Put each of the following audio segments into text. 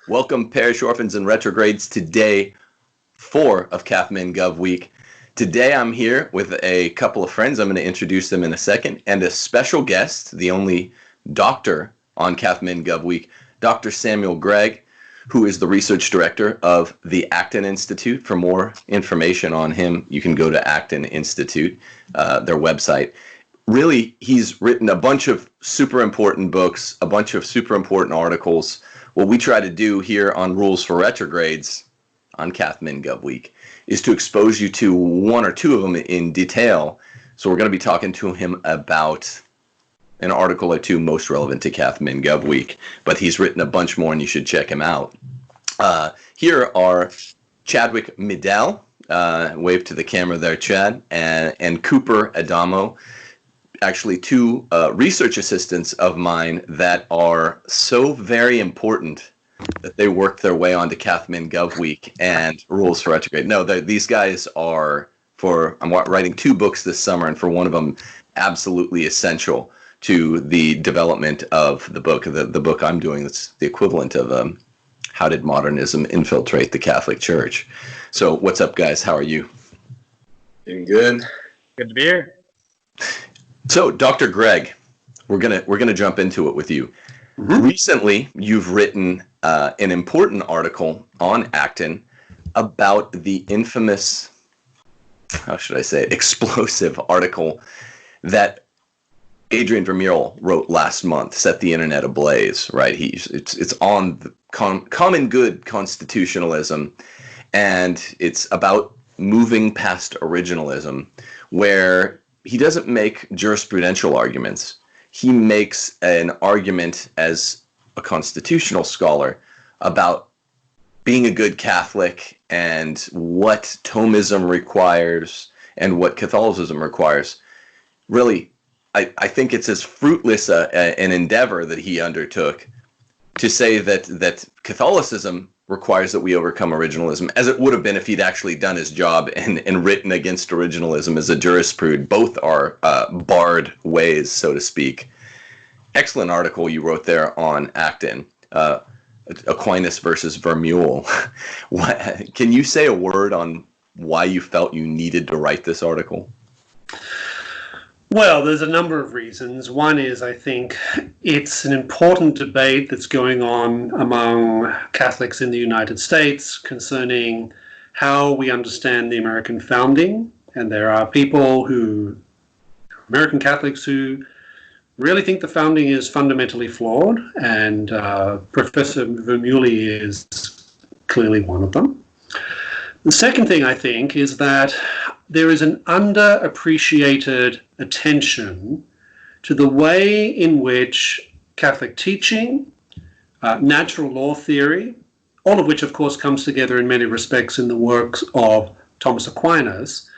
Welcome, parish orphans and retrogrades, to day 4 of Cathmin Gov Week. Today I'm here with a couple of friends. I'm going to introduce them in a second, and a special guest, the only doctor on Cathmin Gov Week, Dr. Samuel Gregg, who is the research director of the Acton Institute. For more information on him, you can go to Acton Institute, their website. Really, he's written a bunch of super important books, a bunch of super important articles. What we try to do here on Rules for Retrogrades on Cathmin Gov Week is to expose you to one or two of them in detail. So we're going to be talking to him about an article or two most relevant to Cathmin Gov Week. But he's written a bunch more, and you should check him out. Here are Chadwick Middell, wave to the camera there, Chad, and Cooper Adamo. Actually, two research assistants of mine that are so very important that they worked their way onto Cathmin Gov Week and Rules for Retrograde. No, these guys are, I'm writing 2 books this summer, and for one of them, absolutely essential to the development of the book. The book I'm doing, that's the equivalent of How Did Modernism Infiltrate the Catholic Church? So what's up, guys? How are you? Doing good. Good to be here. So, Dr. Gregg, we're gonna jump into it with you. Mm-hmm. Recently, you've written an important article on Acton about the infamous, how should I say, explosive article that Adrian Vermeule wrote last month, set the internet ablaze. Right? It's on the common good constitutionalism, and it's about moving past originalism, where he doesn't make jurisprudential arguments. He makes an argument as a constitutional scholar about being a good Catholic and what Thomism requires and what Catholicism requires. Really, I think it's as fruitless an endeavor that he undertook to say that Catholicism requires that we overcome originalism, as it would have been if he'd actually done his job and written against originalism as a jurisprudent. Both are barred ways, so to speak. Excellent article you wrote there on Acton, Aquinas versus Vermeule. Can you say a word on why you felt you needed to write this article? Well, there's a number of reasons. One is, I think it's an important debate that's going on among Catholics in the United States concerning how we understand the American founding. And there are people American Catholics who really think the founding is fundamentally flawed, and Professor Vermeule is clearly one of them. The second thing, I think, is that there is an underappreciated attention to the way in which Catholic teaching, natural law theory, all of which, of course, comes together in many respects in the works of Thomas Aquinas,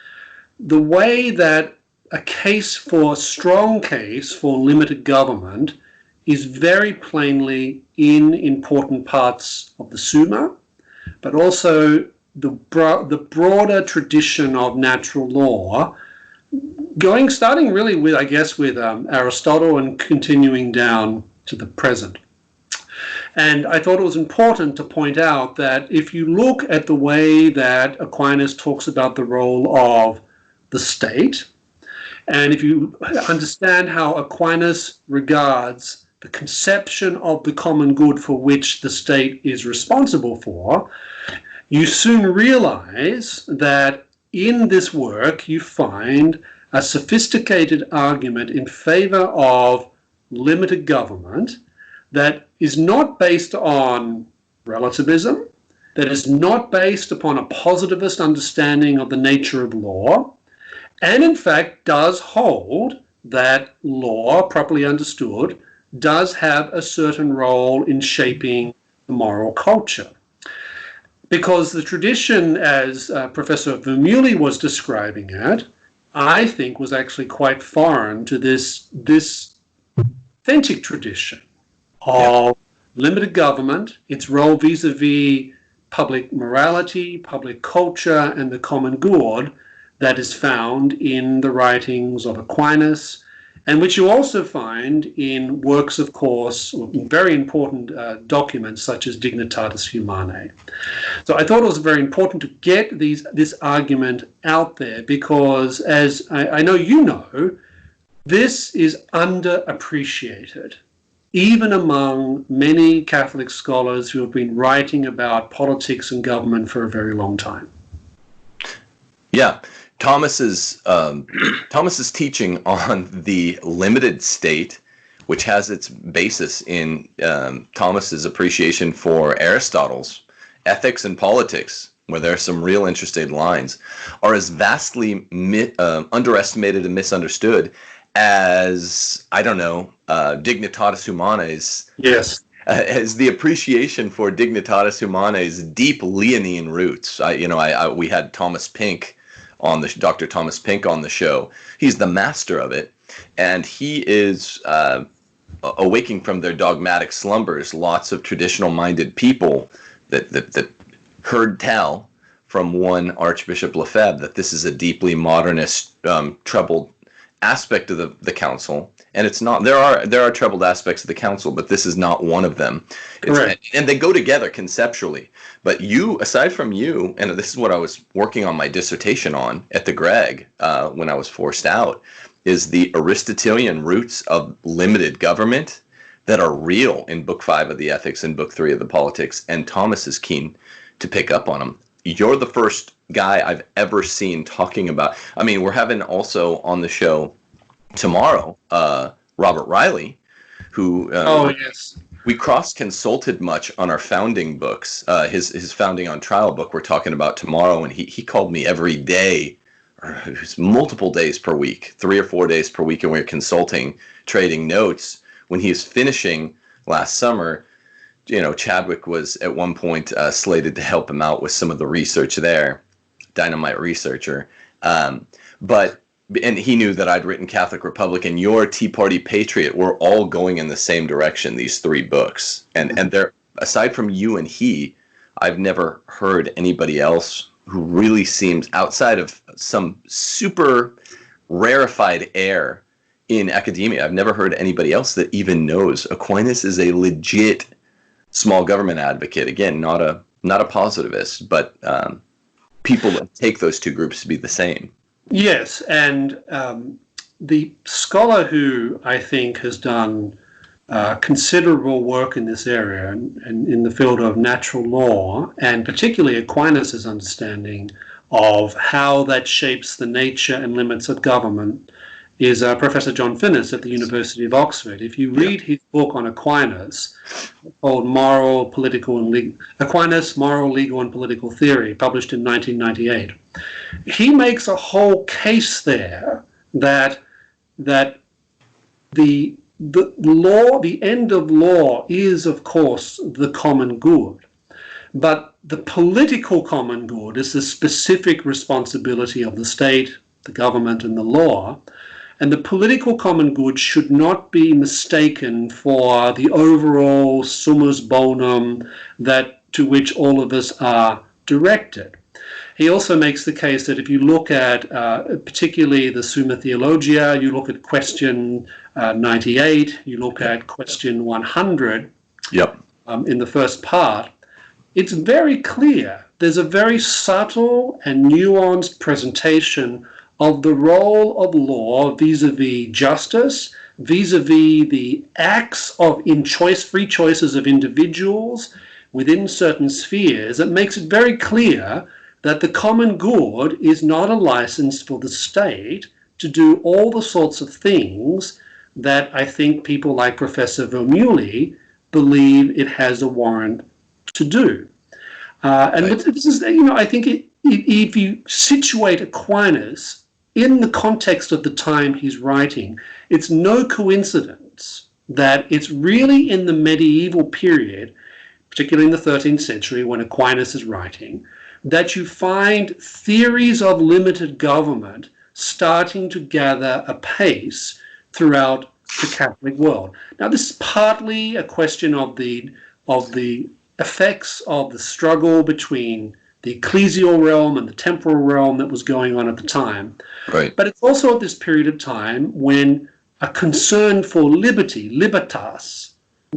the way that a strong case for limited government is very plainly in important parts of the Summa, but also the broader tradition of natural law, starting really with Aristotle and continuing down to the present. And I thought it was important to point out that if you look at the way that Aquinas talks about the role of the state, and if you understand how Aquinas regards the conception of the common good for which the state is responsible for, you soon realize that in this work you find a sophisticated argument in favor of limited government that is not based on relativism, that is not based upon a positivist understanding of the nature of law, and in fact does hold that law, properly understood, does have a certain role in shaping the moral culture. Because the tradition, as Professor Vermeule was describing it, I think was actually quite foreign to this authentic tradition of limited government, its role vis-a-vis public morality, public culture, and the common good that is found in the writings of Aquinas and which you also find in works, of course, in very important documents such as Dignitatis Humanae. So I thought it was very important to get this argument out there because, as I know you know, this is underappreciated, even among many Catholic scholars who have been writing about politics and government for a very long time. Yeah. Thomas's teaching on the limited state, which has its basis in Thomas's appreciation for Aristotle's ethics and politics, where there are some real interesting lines, are as vastly underestimated and misunderstood as, I don't know, Dignitatis Humanae's. Yes. As the appreciation for Dignitatis Humanae's deep Leonine roots. We had Thomas Pink Dr. Thomas Pink on the show. He's the master of it, and he is awaking from their dogmatic slumbers lots of traditional-minded people that heard tell from one Archbishop Lefebvre that this is a deeply modernist, troubled aspect of the council, and it's not. There are troubled aspects of the council, but this is not one of them. And they go together conceptually. But you, aside from you, and this is what I was working on my dissertation on at the Greg when I was forced out, is the Aristotelian roots of limited government that are real in Book 5 of the Ethics and Book 3 of the Politics, and Thomas is keen to pick up on them. You're the first guy I've ever seen talking about. I mean, we're having also on the show tomorrow Robert Riley, who yes, we cross-consulted much on our founding books. His Founding on Trial book we're talking about tomorrow, and he called me every day, or it was multiple days per week, 3 or 4 days per week, and we were consulting, trading notes. When he was finishing last summer, Chadwick was at one point slated to help him out with some of the research there, dynamite researcher. And he knew that I'd written Catholic Republic and your Tea Party Patriot. We're all going in the same direction, these 3 books. And they're, aside from you and he, I've never heard anybody else who really seems, outside of some super rarefied air in academia, I've never heard anybody else that even knows Aquinas is a legit small government advocate. Again, not a positivist, but people that take those 2 groups to be the same. Yes, and the scholar who I think has done considerable work in this area and in the field of natural law, and particularly Aquinas' understanding of how that shapes the nature and limits of government, is Professor John Finnis at the University of Oxford. If you read his book on Aquinas, called Aquinas, Moral, Legal, and Political Theory, published in 1998, he makes a whole case there that the law, the end of law, is of course the common good, but the political common good is the specific responsibility of the state, the government, and the law. And the political common good should not be mistaken for the overall summus bonum to which all of us are directed. He also makes the case that if you look at particularly the Summa Theologia, you look at question 98, you look at question 100 in the first part, it's very clear. There's a very subtle and nuanced presentation of the role of law vis-a-vis justice, vis-a-vis the acts of free choices of individuals within certain spheres. It makes it very clear that the common good is not a license for the state to do all the sorts of things that I think people like Professor Vermeulen believe it has a warrant to do. This is, I think if you situate Aquinas in the context of the time he's writing, it's no coincidence that it's really in the medieval period, particularly in the 13th century when Aquinas is writing, that you find theories of limited government starting to gather apace throughout the Catholic world. Now, this is partly a question of the effects of the struggle between the ecclesial realm and the temporal realm that was going on at the time. Right. But it's also at this period of time when a concern for liberty, libertas,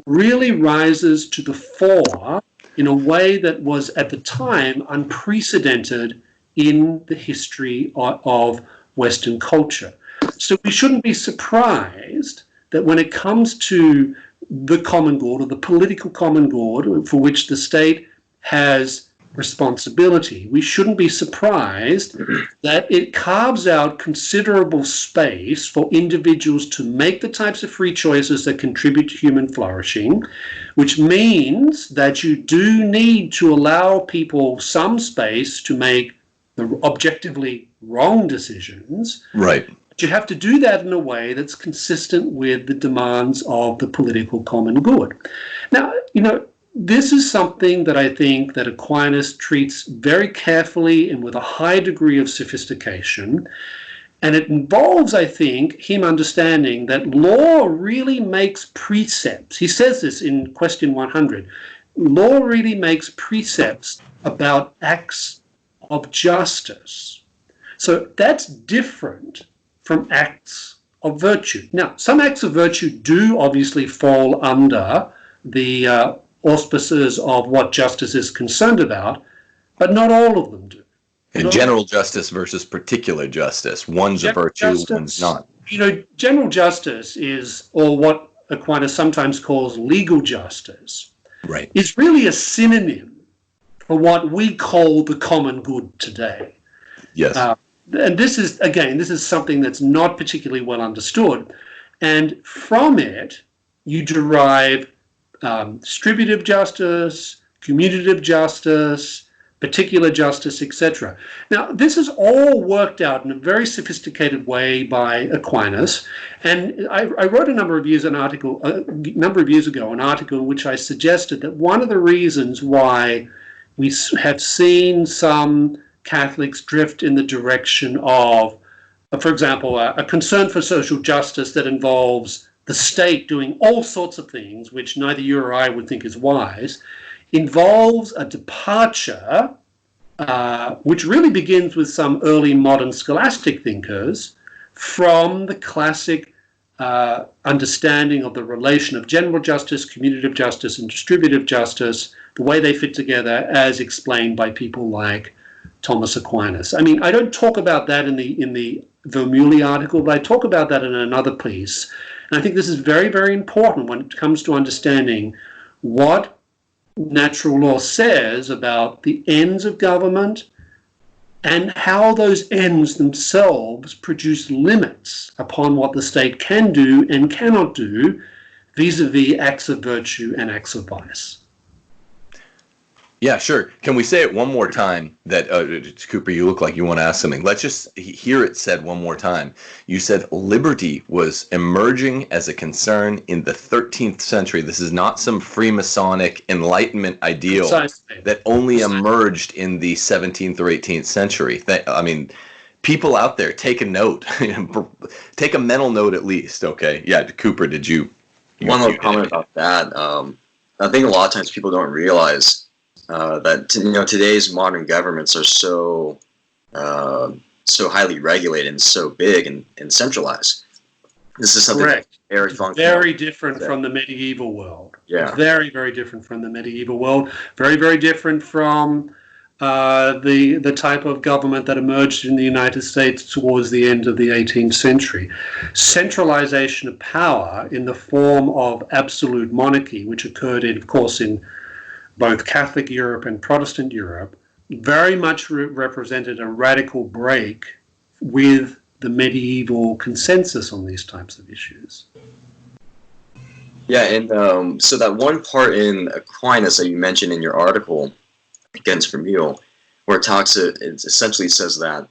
really rises to the fore in a way that was at the time unprecedented in the history of Western culture. So we shouldn't be surprised that when it comes to the common good or the political common good for which the state has responsibility, we shouldn't be surprised that it carves out considerable space for individuals to make the types of free choices that contribute to human flourishing, which means that you do need to allow people some space to make the objectively wrong decisions. Right. But you have to do that in a way that's consistent with the demands of the political common good. Now, this is something that I think that Aquinas treats very carefully and with a high degree of sophistication. And it involves, I think, him understanding that law really makes precepts. He says this in question 100. Law really makes precepts about acts of justice. So that's different from acts of virtue. Now, some acts of virtue do obviously fall under the auspices of what justice is concerned about, but not all of them do. And general justice versus particular justice. One's a virtue, one's not. General justice is, or what Aquinas sometimes calls legal justice, right, is really a synonym for what we call the common good today. Yes. And this is something that's not particularly well understood. And from it, you derive distributive justice, commutative justice, particular justice, etc. Now, this is all worked out in a very sophisticated way by Aquinas, and I wrote a number of years ago an article in which I suggested that one of the reasons why we have seen some Catholics drift in the direction of, for example, a concern for social justice that involves the state doing all sorts of things, which neither you or I would think is wise, involves a departure, which really begins with some early modern scholastic thinkers, from the classic understanding of the relation of general justice, commutative justice, and distributive justice, the way they fit together as explained by people like Thomas Aquinas. I mean, I don't talk about that in the Vermeulen article, but I talk about that in another piece. And I think this is very, very important when it comes to understanding what natural law says about the ends of government and how those ends themselves produce limits upon what the state can do and cannot do vis-a-vis acts of virtue and acts of vice. Yeah, sure. Can we say it one more time? That Cooper, you look like you want to ask something. Let's just hear it said one more time. You said liberty was emerging as a concern in the 13th century. This is not some Freemasonic Enlightenment ideal that only emerged in the 17th or 18th century. People out there, take a note. Take a mental note at least, okay? Yeah, Cooper, did you? One little comment about that. I think a lot of times people don't realize that today's modern governments are so highly regulated and so big and centralized. This is something very different from the medieval world. Yeah, very, very different from the medieval world. Very, very different from the type of government that emerged in the United States towards the end of the 18th century. Centralization of power in the form of absolute monarchy, which occurred, of course, in both Catholic Europe and Protestant Europe, very much represented a radical break with the medieval consensus on these types of issues. Yeah, and so that one part in Aquinas that you mentioned in your article against Vermeulen, where it essentially says that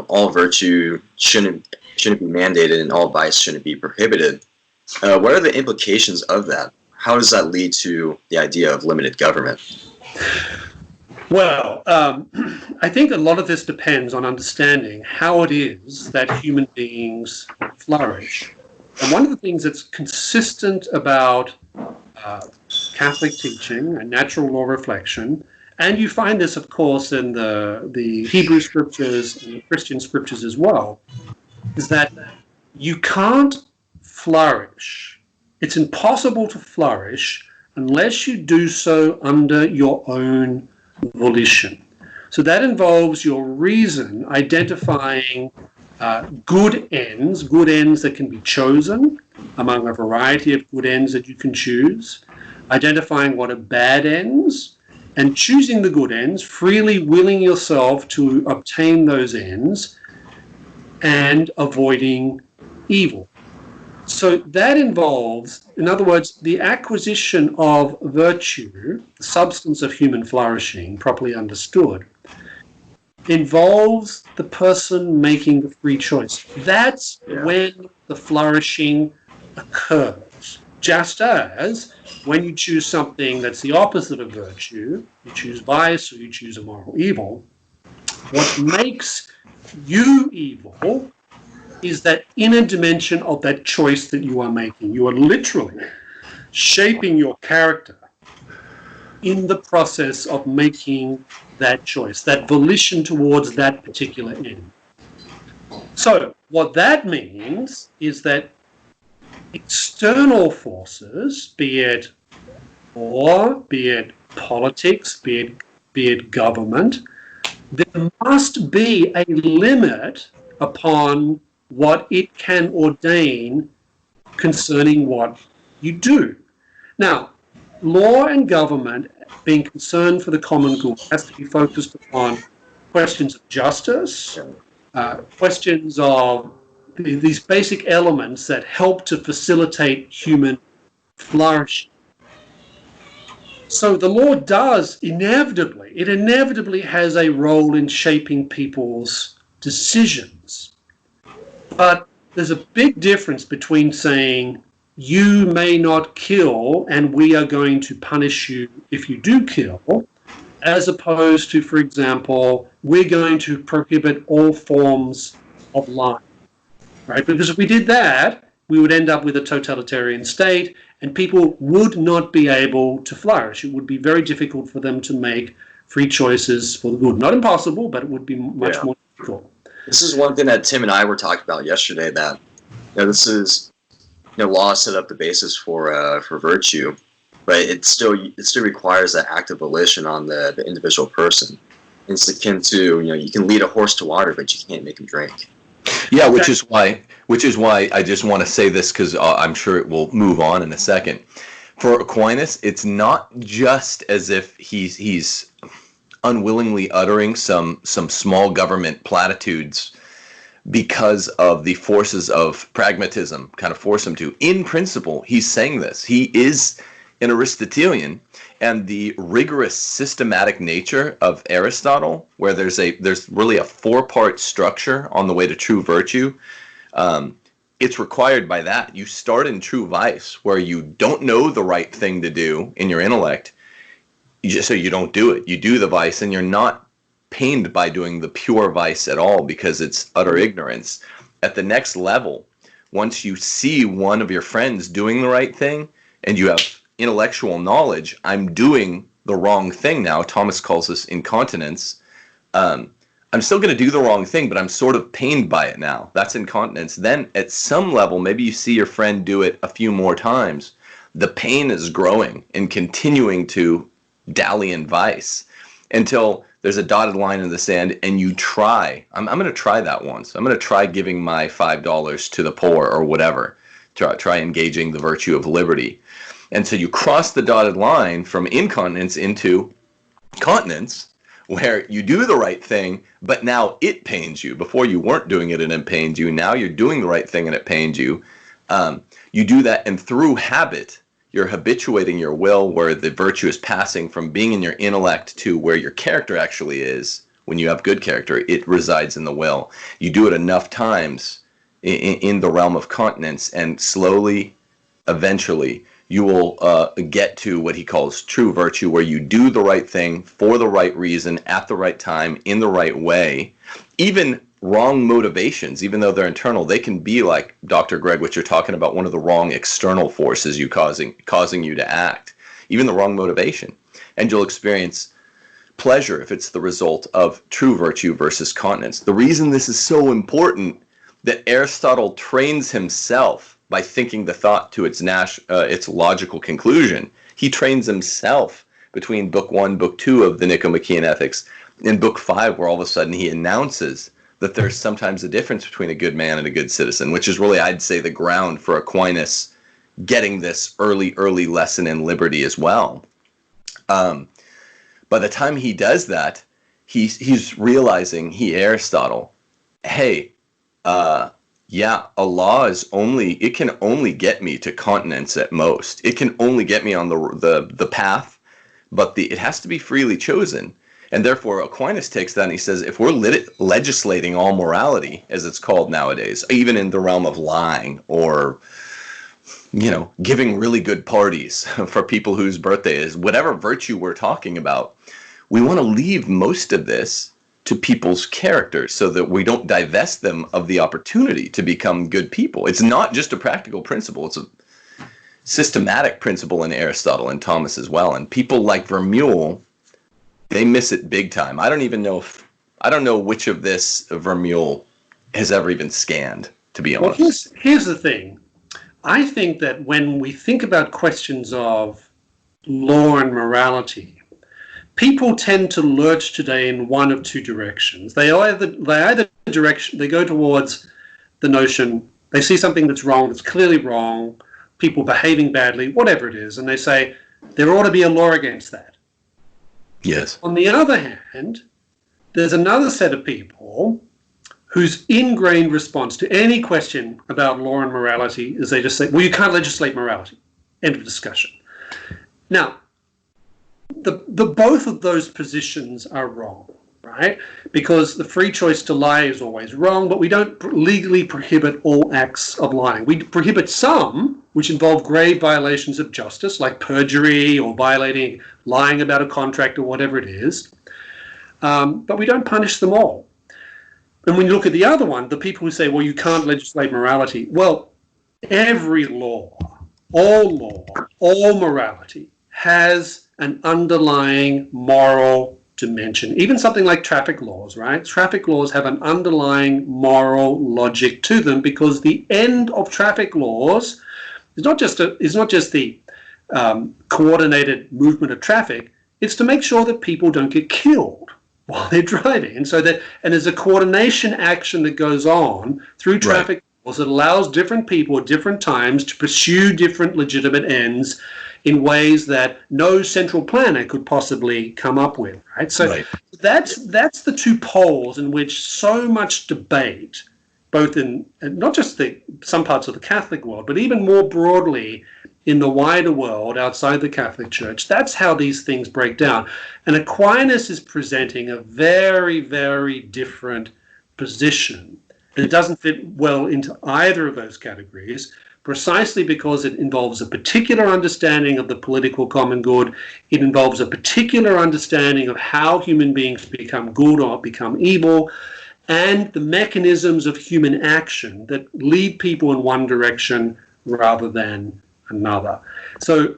all virtue shouldn't be mandated and all vice shouldn't be prohibited. What are the implications of that? How does that lead to the idea of limited government? Well, I think a lot of this depends on understanding how it is that human beings flourish. And one of the things that's consistent about Catholic teaching and natural law reflection, and you find this, of course, in the Hebrew scriptures and the Christian scriptures as well, is that you can't flourish. It's impossible to flourish unless you do so under your own volition. So that involves your reason identifying good ends that can be chosen among a variety of good ends that you can choose, identifying what are bad ends, and choosing the good ends, freely willing yourself to obtain those ends, and avoiding evil. So that involves, in other words, the acquisition of virtue, the substance of human flourishing, properly understood, involves the person making the free choice. That's when the flourishing occurs. Just as when you choose something that's the opposite of virtue, you choose vice or you choose a moral evil, what makes you evil is that inner dimension of that choice that you are making. You are literally shaping your character in the process of making that choice, that volition towards that particular end. So what that means is that external forces, be it war, be it politics, be it government, there must be a limit upon what it can ordain concerning what you do. Now, law and government, being concerned for the common good, has to be focused upon questions of justice, questions of these basic elements that help to facilitate human flourishing. So the law does inevitably has a role in shaping people's decisions. But there's a big difference between saying, you may not kill and we are going to punish you if you do kill, as opposed to, for example, we're going to prohibit all forms of lying, right? Because if we did that, we would end up with a totalitarian state and people would not be able to flourish. It would be very difficult for them to make free choices for the good. Not impossible, but it would be much more difficult. This is one thing that Tim and I were talking about yesterday, that this is, law set up the basis for virtue, but it still requires that active volition on the individual person. It's akin to, you can lead a horse to water, but you can't make him drink. Yeah, which is why I just want to say this, because I'm sure it will move on in a second. For Aquinas, it's not just as if he's unwillingly uttering some small government platitudes because of the forces of pragmatism kind of force him to. In principle, he's saying this. He is an Aristotelian, and the rigorous systematic nature of Aristotle, where there's really a 4-part structure on the way to true virtue, it's required by that. You start in true vice, where you don't know the right thing to do in your intellect, so you don't do it. You do the vice, and you're not pained by doing the pure vice at all because it's utter ignorance. At the next level, once you see one of your friends doing the right thing and you have intellectual knowledge, I'm doing the wrong thing now. Thomas calls this incontinence. I'm still going to do the wrong thing, but I'm sort of pained by it now. That's incontinence. Then at some level, maybe you see your friend do it a few more times. The pain is growing and continuing to dally in vice until there's a dotted line in the sand and you try. I'm going to try that once. I'm going to try giving my $5 to the poor or whatever. Try engaging the virtue of liberty. And so you cross the dotted line from incontinence into continence, where you do the right thing, but now it pains you. Before you weren't doing it and it pained you. Now you're doing the right thing and it pains you. You do that, and through habit, you're habituating your will, where the virtue is passing from being in your intellect to where your character actually is. When you have good character, it resides in the will. You do it enough times in the realm of continence, and slowly, eventually, you will get to what he calls true virtue, where you do the right thing for the right reason, at the right time, in the right way. Even wrong motivations, even though they're internal, they can be like Dr. Greg, what you're talking about, one of the wrong external forces causing you to act, even the wrong motivation. And you'll experience pleasure if it's the result of true virtue versus continence. The reason this is so important, that Aristotle trains himself by thinking the thought to its logical conclusion. He trains himself between book 1, book 2 of the Nicomachean Ethics. In book 5, where all of a sudden he announces that there's sometimes a difference between a good man and a good citizen, which is really, I'd say, the ground for Aquinas getting this early lesson in liberty as well. By the time he does that, he's realizing, Aristotle, hey, yeah, a law can only get me to continence at most. It can only get me on the path, but it has to be freely chosen. And therefore, Aquinas takes that and he says, if we're legislating all morality, as it's called nowadays, even in the realm of lying or, giving really good parties for people whose birthday is, whatever virtue we're talking about, we want to leave most of this to people's characters so that we don't divest them of the opportunity to become good people. It's not just a practical principle. It's a systematic principle in Aristotle and Thomas as well. And people like Vermeule, they miss it big time. I don't know which of this Vermeule has ever even scanned, to be honest. Well, here's the thing. I think that when we think about questions of law and morality, people tend to lurch today in one of two directions. They either go towards the notion, they see something that's wrong, that's clearly wrong, people behaving badly, whatever it is, and they say there ought to be a law against that. Yes. On the other hand, there's another set of people whose ingrained response to any question about law and morality is they just say, well, you can't legislate morality. End of discussion. Now, the both of those positions are wrong, right? Because the free choice to lie is always wrong, but we don't legally prohibit all acts of lying. We prohibit some, which involve grave violations of justice, like perjury or lying about a contract or whatever it is, but we don't punish them all. And when you look at the other one, the people who say, well, you can't legislate morality, well, every law, all morality has an underlying moral dimension. Even something like traffic laws, right? Traffic laws have an underlying moral logic to them because the end of traffic laws is not just the coordinated movement of traffic. It's to make sure that people don't get killed while they're driving. And there's a coordination action that goes on through traffic laws that allows different people at different times to pursue different legitimate ends in ways that no central planner could possibly come up with, right? So that's the two poles in which so much debate, both in not just some parts of the Catholic world, but even more broadly in the wider world outside the Catholic Church. That's how these things break down. And Aquinas is presenting a very, very different position. And it doesn't fit well into either of those categories, precisely because it involves a particular understanding of the political common good. It involves a particular understanding of how human beings become good or become evil, and the mechanisms of human action that lead people in one direction rather than another. So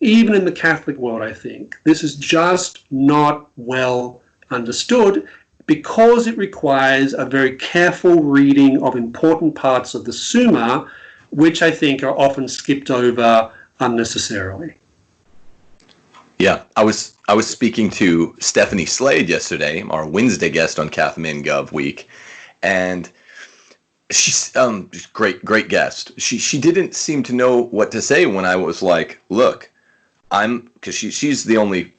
even in the Catholic world, I think, this is just not well understood because it requires a very careful reading of important parts of the Summa, which I think are often skipped over unnecessarily. Yeah, I was speaking to Stephanie Slade yesterday, our Wednesday guest on Cathmin.Gov Week, and she's great guest. She didn't seem to know what to say when I was like, look, because she's the only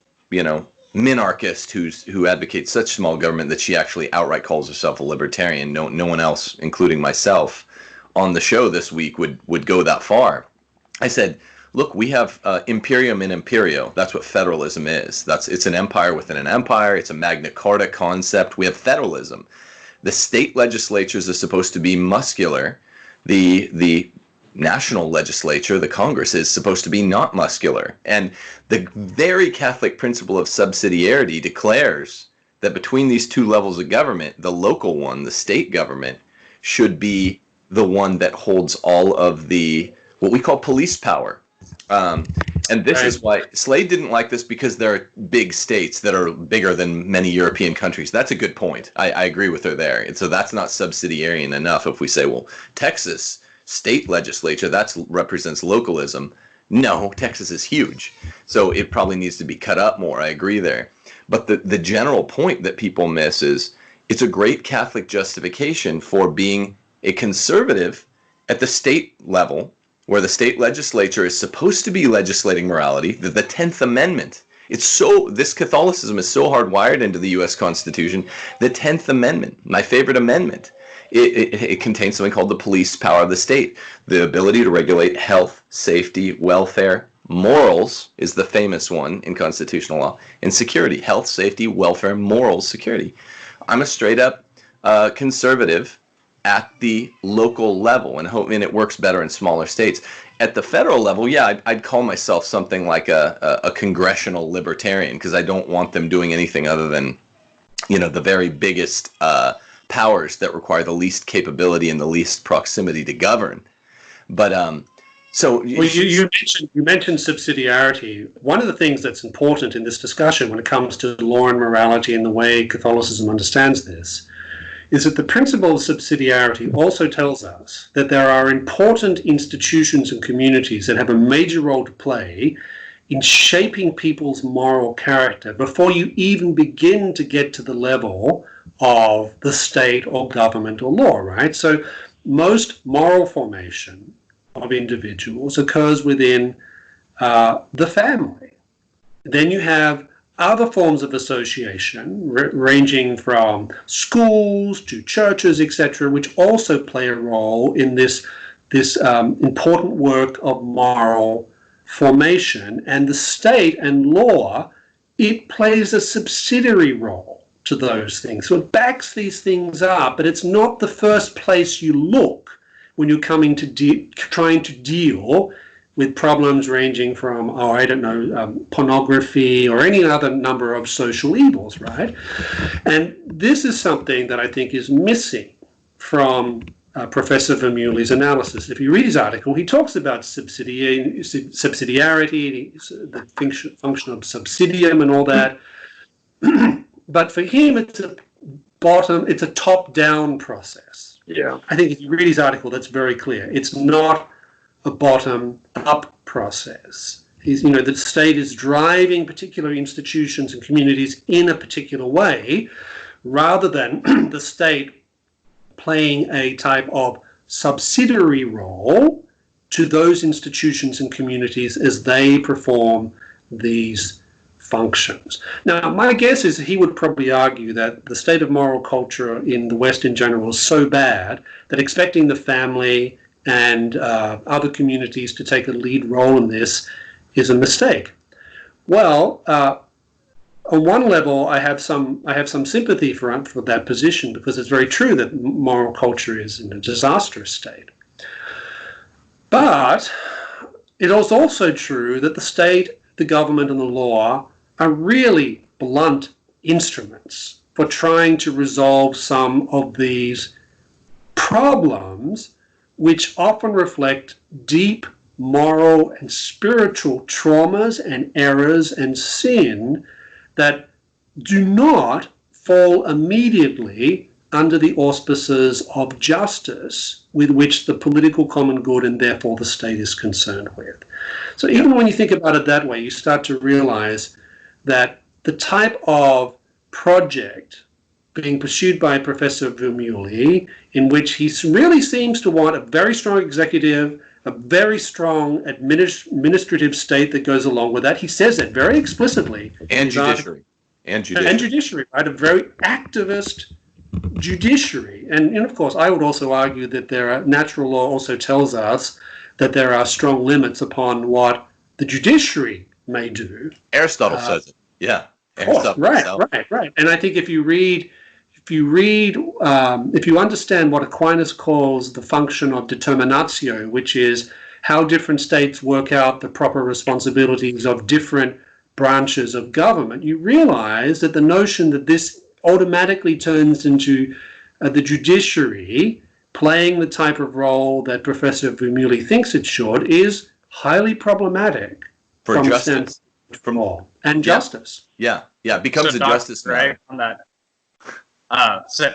minarchist who advocates such small government that she actually outright calls herself a libertarian. No one else, including myself, on the show this week would go that far. I said, look, we have imperium in imperio. That's what federalism is. It's an empire within an empire. It's a Magna Carta concept. We have federalism. The state legislatures are supposed to be muscular. The national legislature, the Congress, is supposed to be not muscular. And the very Catholic principle of subsidiarity declares that between these two levels of government, the local one, the state government, should be the one that holds all of the what we call police power. And this is why Slade didn't like this, because there are big states that are bigger than many European countries. That's a good point. I agree with her there. And so that's not subsidiarian enough if we say, well, Texas state legislature, that represents localism. No, Texas is huge. So it probably needs to be cut up more. I agree there. But the general point that people miss is it's a great Catholic justification for being a conservative at the state level, where the state legislature is supposed to be legislating morality, the 10th Amendment. This Catholicism is so hardwired into the U.S. Constitution. The 10th Amendment, my favorite amendment, it contains something called the police power of the state, the ability to regulate health, safety, welfare. Morals is the famous one in constitutional law, and security, health, safety, welfare, morals, security. I'm a straight up conservative at the local level, and it works better in smaller states. At the federal level, yeah, I'd call myself something like a congressional libertarian, because I don't want them doing anything other than, the very biggest powers that require the least capability and the least proximity to govern. But you mentioned subsidiarity. One of the things that's important in this discussion when it comes to law and morality and the way Catholicism understands this is that the principle of subsidiarity also tells us that there are important institutions and communities that have a major role to play in shaping people's moral character before you even begin to get to the level of the state or government or law, right? So most moral formation of individuals occurs within the family. Then you have other forms of association, ranging from schools to churches, etc., which also play a role in this important work of moral formation. And the state and law, it plays a subsidiary role to those things. So it backs these things up, but it's not the first place you look when you're coming to trying to deal with problems ranging from, pornography or any other number of social evils, right? And this is something that I think is missing from Professor Vermeule's analysis. If you read his article, he talks about subsidiarity, the function of subsidium and all that. But for him, it's a top-down process. Yeah. I think if you read his article, that's very clear. It's not a bottom-up process. The state is driving particular institutions and communities in a particular way, rather than the state playing a type of subsidiary role to those institutions and communities as they perform these functions. Now, my guess is he would probably argue that the state of moral culture in the West in general is so bad that expecting the family and other communities to take a lead role in this is a mistake. Well, on one level, I have some sympathy for that position, because it's very true that moral culture is in a disastrous state. But it is also true that the state, the government, and the law are really blunt instruments for trying to resolve some of these problems, which often reflect deep moral and spiritual traumas and errors and sin that do not fall immediately under the auspices of justice with which the political common good and therefore the state is concerned with. So even when you think about it that way, you start to realize that the type of project being pursued by Professor Vermeule, in which he really seems to want a very strong executive, a very strong administrative state that goes along with that. He says that very explicitly. And judiciary. And judiciary, right? A very activist judiciary. And of course, I would also argue that natural law also tells us that there are strong limits upon what the judiciary may do. Aristotle says it. Yeah. Right. And I think if you understand what Aquinas calls the function of determinatio, which is how different states work out the proper responsibilities of different branches of government, you realize that the notion that this automatically turns into the judiciary playing the type of role that Professor Vermeule thinks it should is highly problematic for justice, from law and justice. Yeah, becomes a justice right on that. So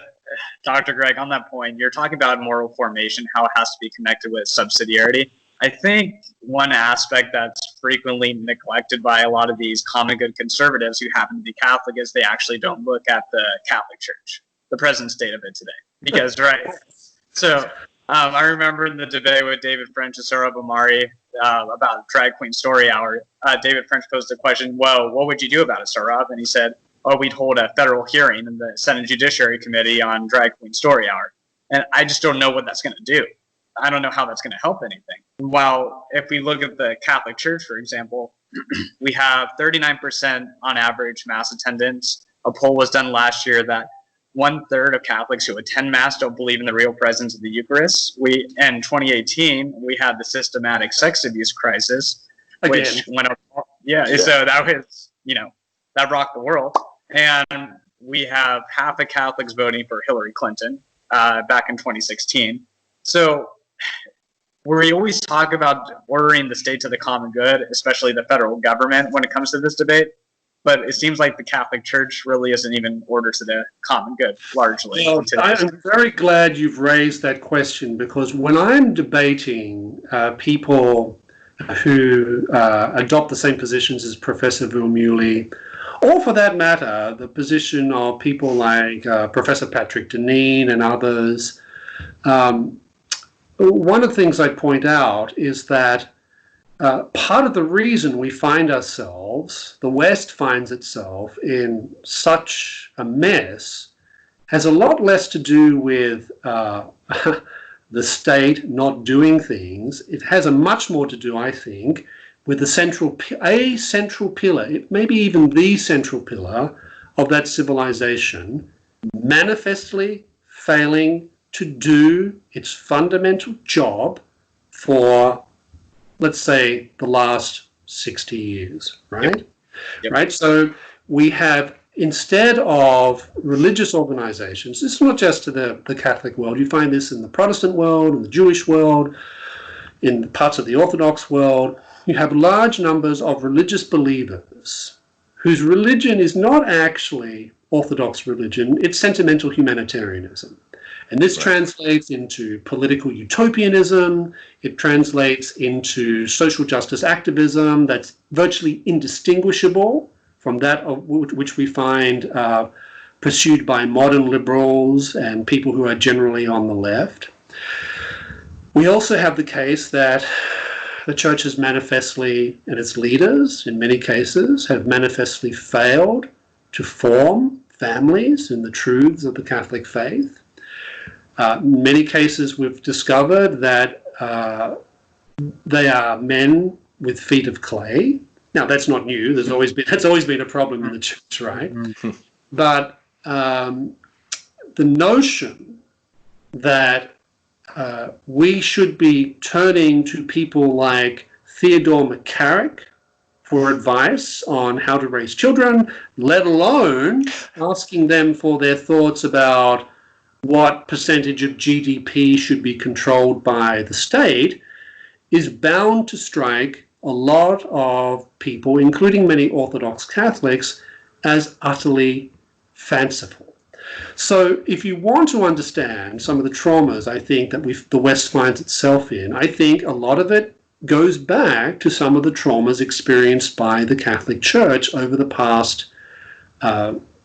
Dr. Greg, on that point, you're talking about moral formation, how it has to be connected with subsidiarity. I think one aspect that's frequently neglected by a lot of these common good conservatives who happen to be Catholic is they actually don't look at the Catholic Church, the present state of it today. Because, right, so I remember in the debate with David French and Sohrab Ahmari about Drag Queen Story Hour, David French posed the question, well, what would you do about it, Sohrab? And he said, oh, we'd hold a federal hearing in the Senate Judiciary Committee on Drag Queen Story Hour. And I just don't know what that's going to do. I don't know how that's going to help anything. While if we look at the Catholic Church, for example, we have 39% on average Mass attendance. A poll was done last year that 1/3 of Catholics who attend Mass don't believe in the real presence of the Eucharist. In 2018, we had the systematic sex abuse crisis, which went up. Yeah, so that was, that rocked the world. And we have half of Catholics voting for Hillary Clinton back in 2016. So we always talk about ordering the state to the common good, especially the federal government when it comes to this debate. But it seems like the Catholic Church really isn't even ordered to the common good, largely. Well, I'm very glad you've raised that question, because when I'm debating people who adopt the same positions as Professor Vulmuli, or for that matter, the position of people like Professor Patrick Deneen and others, one of the things I point out is that part of the reason we find ourselves, the West finds itself in such a mess, has a lot less to do with the state not doing things. It has a much more to do, I think, with the central pillar, maybe even the central pillar of that civilization, manifestly failing to do its fundamental job for, let's say, the last 60 years, right? Yep. Right. So we have, instead of religious organizations, this is not just to the Catholic world, you find this in the Protestant world, in the Jewish world, in parts of the Orthodox world, you have large numbers of religious believers whose religion is not actually Orthodox religion, it's sentimental humanitarianism. And this translates into political utopianism, it translates into social justice activism that's virtually indistinguishable from that of which we find pursued by modern liberals and people who are generally on the left. We also have the case that the church has manifestly, and its leaders in many cases, have manifestly failed to form families in the truths of the Catholic faith. In many cases, we've discovered that they are men with feet of clay. Now, that's not new. That's always been a problem in the church, right? But the notion that we should be turning to people like Theodore McCarrick for advice on how to raise children, let alone asking them for their thoughts about what percentage of GDP should be controlled by the state, is bound to strike a lot of people, including many Orthodox Catholics, as utterly fanciful. So if you want to understand some of the traumas, I think, that the West finds itself in, I think a lot of it goes back to some of the traumas experienced by the Catholic Church over the past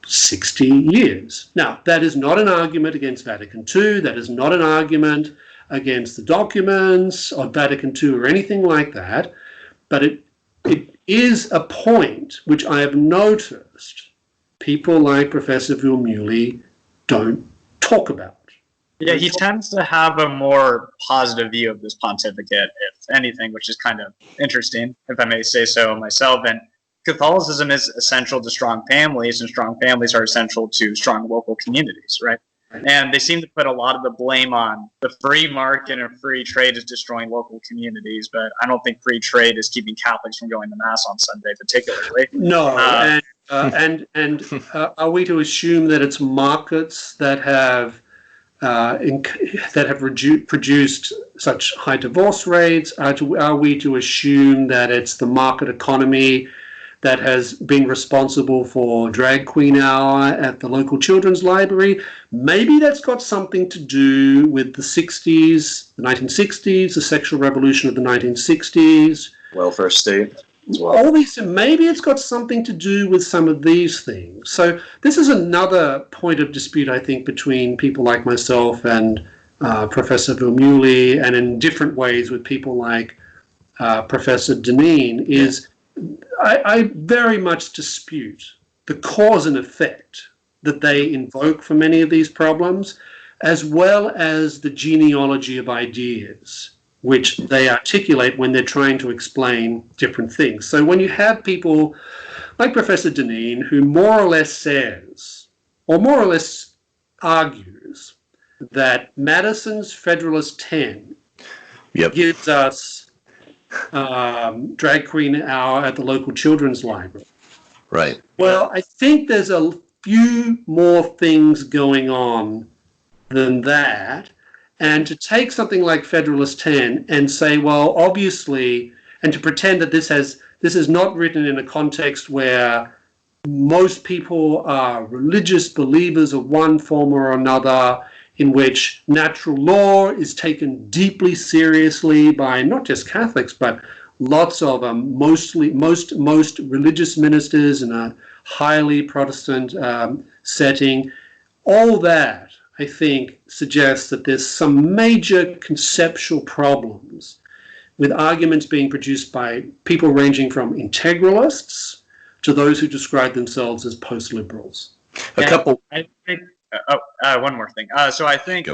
60 years. Now, that is not an argument against Vatican II. That is not an argument against the documents of Vatican II or anything like that. But it is a point which I have noticed people like Professor Vulmuli don't talk about. Yeah, he tends to have a more positive view of this pontificate, if anything, which is kind of interesting, if I may say so myself. And Catholicism is essential to strong families, and strong families are essential to strong local communities, right? And they seem to put a lot of the blame on the free market, and free trade is destroying local communities, but I don't think free trade is keeping Catholics from going to Mass on Sunday, particularly. No, and are we to assume that it's markets that have produced such high divorce rates? Are we to assume that it's the market economy that has been responsible for Drag Queen Hour at the local children's library. Maybe that's got something to do with the 60s, the 1960s, the sexual revolution of the 1960s. Welfare state as well. All these, maybe it's got something to do with some of these things. So this is another point of dispute, I think, between people like myself and Professor Vermeulen, and in different ways with people like Professor Deneen, is I very much dispute the cause and effect that they invoke for many of these problems, as well as the genealogy of ideas which they articulate when they're trying to explain different things. So when you have people like Professor Deneen, who more or less says, or more or less argues, that Madison's Federalist 10 gives us Drag Queen Hour at the local children's library. Right. Well, I think there's a few more things going on than that. And to take something like Federalist 10 and say, well, obviously, and to pretend that this is not written in a context where most people are religious believers of one form or another, in which natural law is taken deeply seriously by not just Catholics, but lots of most religious ministers in a highly Protestant setting. All that, I think, suggests that there's some major conceptual problems with arguments being produced by people ranging from integralists to those who describe themselves as post-liberals. I think, one more thing. So I think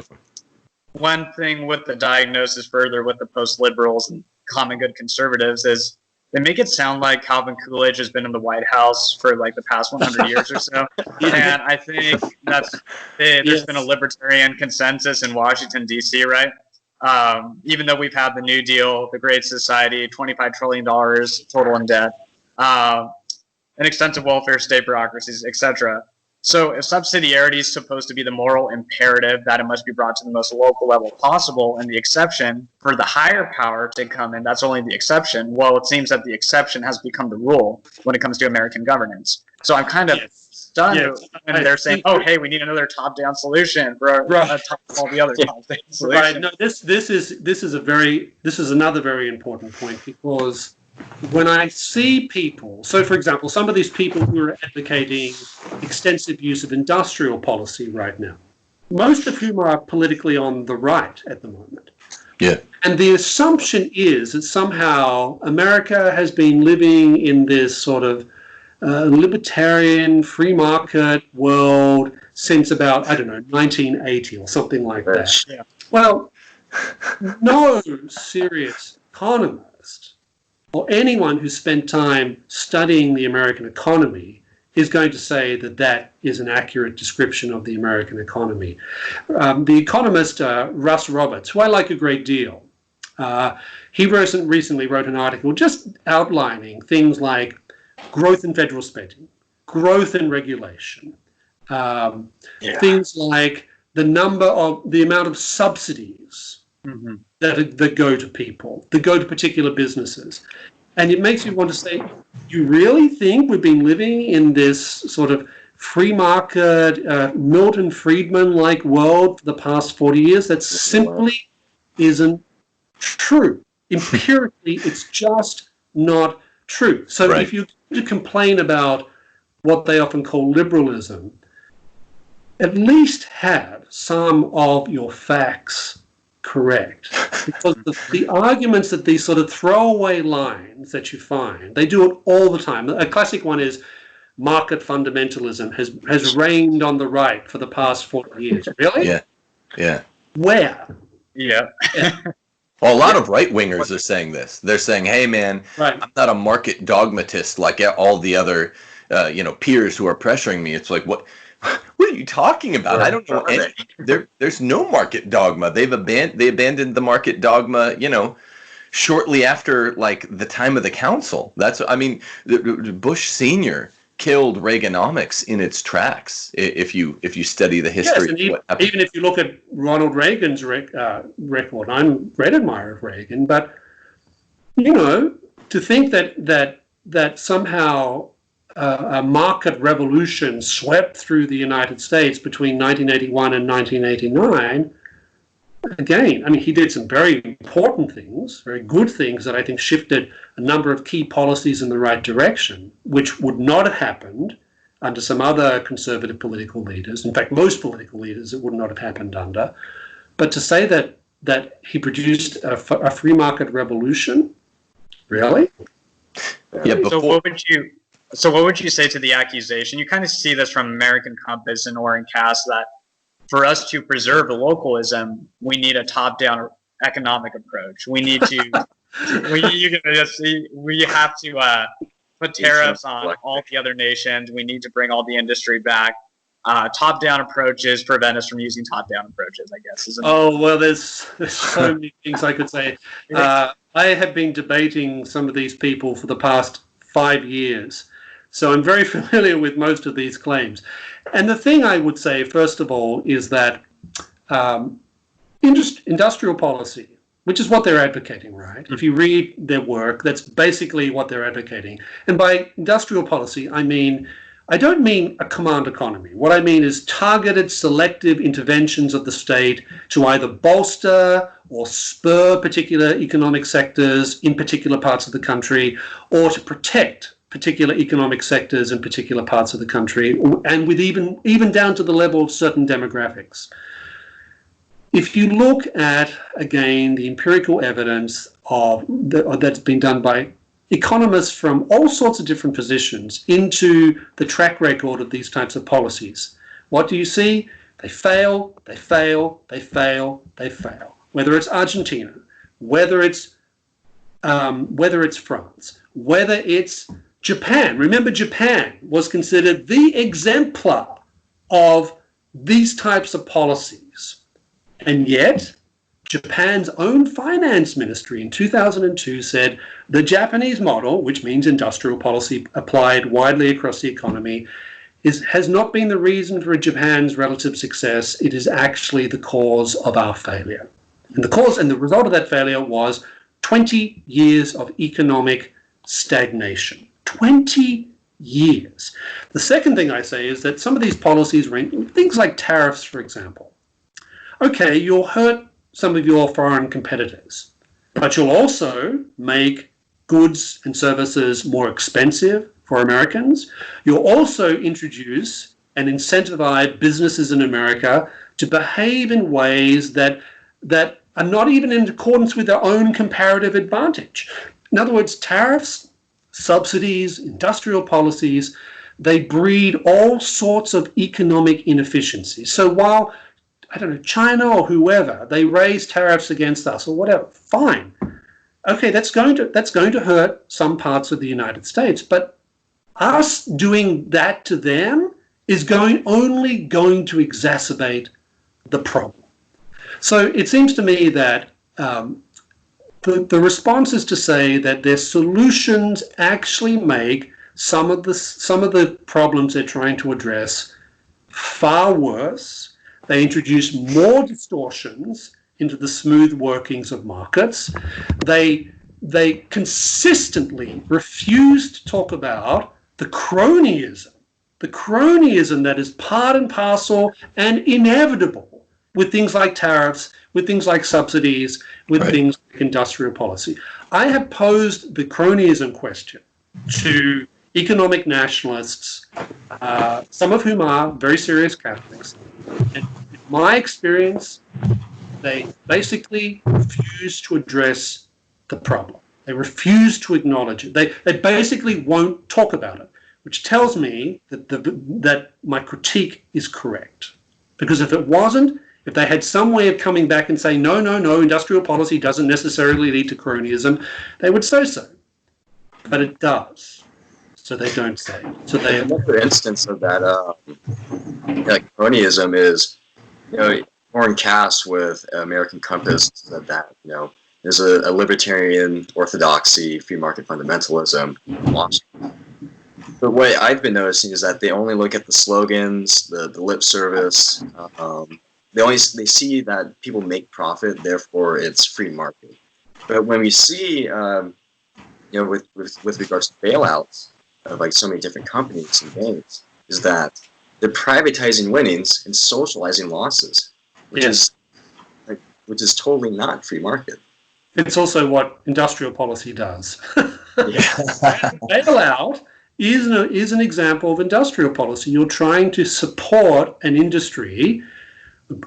one thing with the diagnosis further with the post-liberals and common good conservatives is they make it sound like Calvin Coolidge has been in the White House for like the past 100 years or so. And I think there's been a libertarian consensus in Washington, D.C., right? Even though we've had the New Deal, the Great Society, $25 trillion total in debt, an extensive welfare state bureaucracies, etc. So if subsidiarity is supposed to be the moral imperative that it must be brought to the most local level possible, and the exception for the higher power to come in, that's only the exception. Well, it seems that the exception has become the rule when it comes to American governance. So I'm kind of stunned when they're saying, "Oh, hey, we need another top-down solution for top of all the other top-down solutions." Right. No, this is another very important point, because when I see people, so for example, some of these people who are advocating extensive use of industrial policy right now, most of whom are politically on the right at the moment. Yeah. And the assumption is that somehow America has been living in this sort of libertarian free market world since about, 1980 or something like that. Yeah. Well, no serious economist or anyone who spent time studying the American economy is going to say that that is an accurate description of the American economy. The economist Russ Roberts, who I like a great deal, he recently wrote an article just outlining things like growth in federal spending, growth in regulation, things like the amount of subsidies that go to people, that go to particular businesses. And it makes you want to say, you really think we've been living in this sort of free market, Milton Friedman-like world for the past 40 years? That simply isn't true. Empirically, it's just not true. So if you complain about what they often call liberalism, at least have some of your facts correct, because the arguments that these sort of throwaway lines that you find, they do it all the time. A classic one is market fundamentalism has reigned on the right for the past 40 years. Really? Yeah. Where? Yeah. Well, a lot of right-wingers are saying this. They're saying, hey, man, I'm not a market dogmatist like all the other peers who are pressuring me. It's like, what are you talking about? I don't know any. There's no market dogma. They abandoned the market dogma, shortly after like the time of the council. Bush Sr. killed Reaganomics in its tracks. If you study the history, and even if you look at Ronald Reagan's record, I'm a great admirer of Reagan, but to think that that somehow a market revolution swept through the United States between 1981 and 1989, again, I mean, he did some very important things, very good things that I think shifted a number of key policies in the right direction, which would not have happened under some other conservative political leaders. In fact, most political leaders, it would not have happened under. But to say that he produced a free market revolution, really? Yeah. Before, So what would you say to the accusation? You kind of see this from American Compass and Oren Cass, that for us to preserve localism, we need a top-down economic approach. We need to we have to put tariffs on all the other nations. We need to bring all the industry back. Top-down approaches prevent us from using top-down approaches, I guess. Isn't Oh, well, there's so many things I could say. I have been debating some of these people for the past 5 years, so I'm very familiar with most of these claims. And the thing I would say, first of all, is that industrial policy, which is what they're advocating, right? If you read their work, that's basically what they're advocating. And by industrial policy, I don't mean a command economy. What I mean is targeted, selective interventions of the state to either bolster or spur particular economic sectors in particular parts of the country, or to protect particular economic sectors in particular parts of the country, and with even down to the level of certain demographics. If you look at, again, the empirical evidence that's been done by economists from all sorts of different positions into the track record of these types of policies, what do you see? They fail, they fail, they fail, they fail. Whether it's Argentina, whether it's France, whether it's Japan. Remember, Japan was considered the exemplar of these types of policies. And yet, Japan's own finance ministry in 2002 said the Japanese model, which means industrial policy applied widely across the economy, has not been the reason for Japan's relative success. It is actually the cause of our failure. And the result of that failure was 20 years of economic stagnation. 20 years. The second thing I say is that some of these policies, things like tariffs, for example. Okay, you'll hurt some of your foreign competitors, but you'll also make goods and services more expensive for Americans. You'll also introduce and incentivize businesses in America to behave in ways that are not even in accordance with their own comparative advantage. In other words, tariffs, subsidies, industrial policies, they breed all sorts of economic inefficiencies. So while, I don't know, China or whoever, they raise tariffs against us or whatever, fine. Okay, that's going to hurt some parts of the United States, but us doing that to them is only going to exacerbate the problem. So it seems to me that the response is to say that their solutions actually make some of the problems they're trying to address far worse. They introduce more distortions into the smooth workings of markets. They consistently refuse to talk about the cronyism that is part and parcel and inevitable with things like tariffs, with things like subsidies, with things like industrial policy. I have posed the cronyism question to economic nationalists, some of whom are very serious Catholics. And in my experience, they basically refuse to address the problem. They refuse to acknowledge it. They basically won't talk about it, which tells me that my critique is correct. Because if it wasn't, if they had some way of coming back and saying, no, industrial policy doesn't necessarily lead to cronyism, they would say so. But it does. So they don't say. So they. Another instance of that cronyism is, Oren Cass with American Compass said that, there's a libertarian orthodoxy, free market fundamentalism in Washington. But what I've been noticing is that they only look at the slogans, the lip service. They see that people make profit, therefore it's free market. But when we see with regards to bailouts of like so many different companies and banks, is that they're privatizing winnings and socializing losses, which is totally not free market. It's also what industrial policy does. Yeah. Bailout is an example of industrial policy. You're trying to support an industry,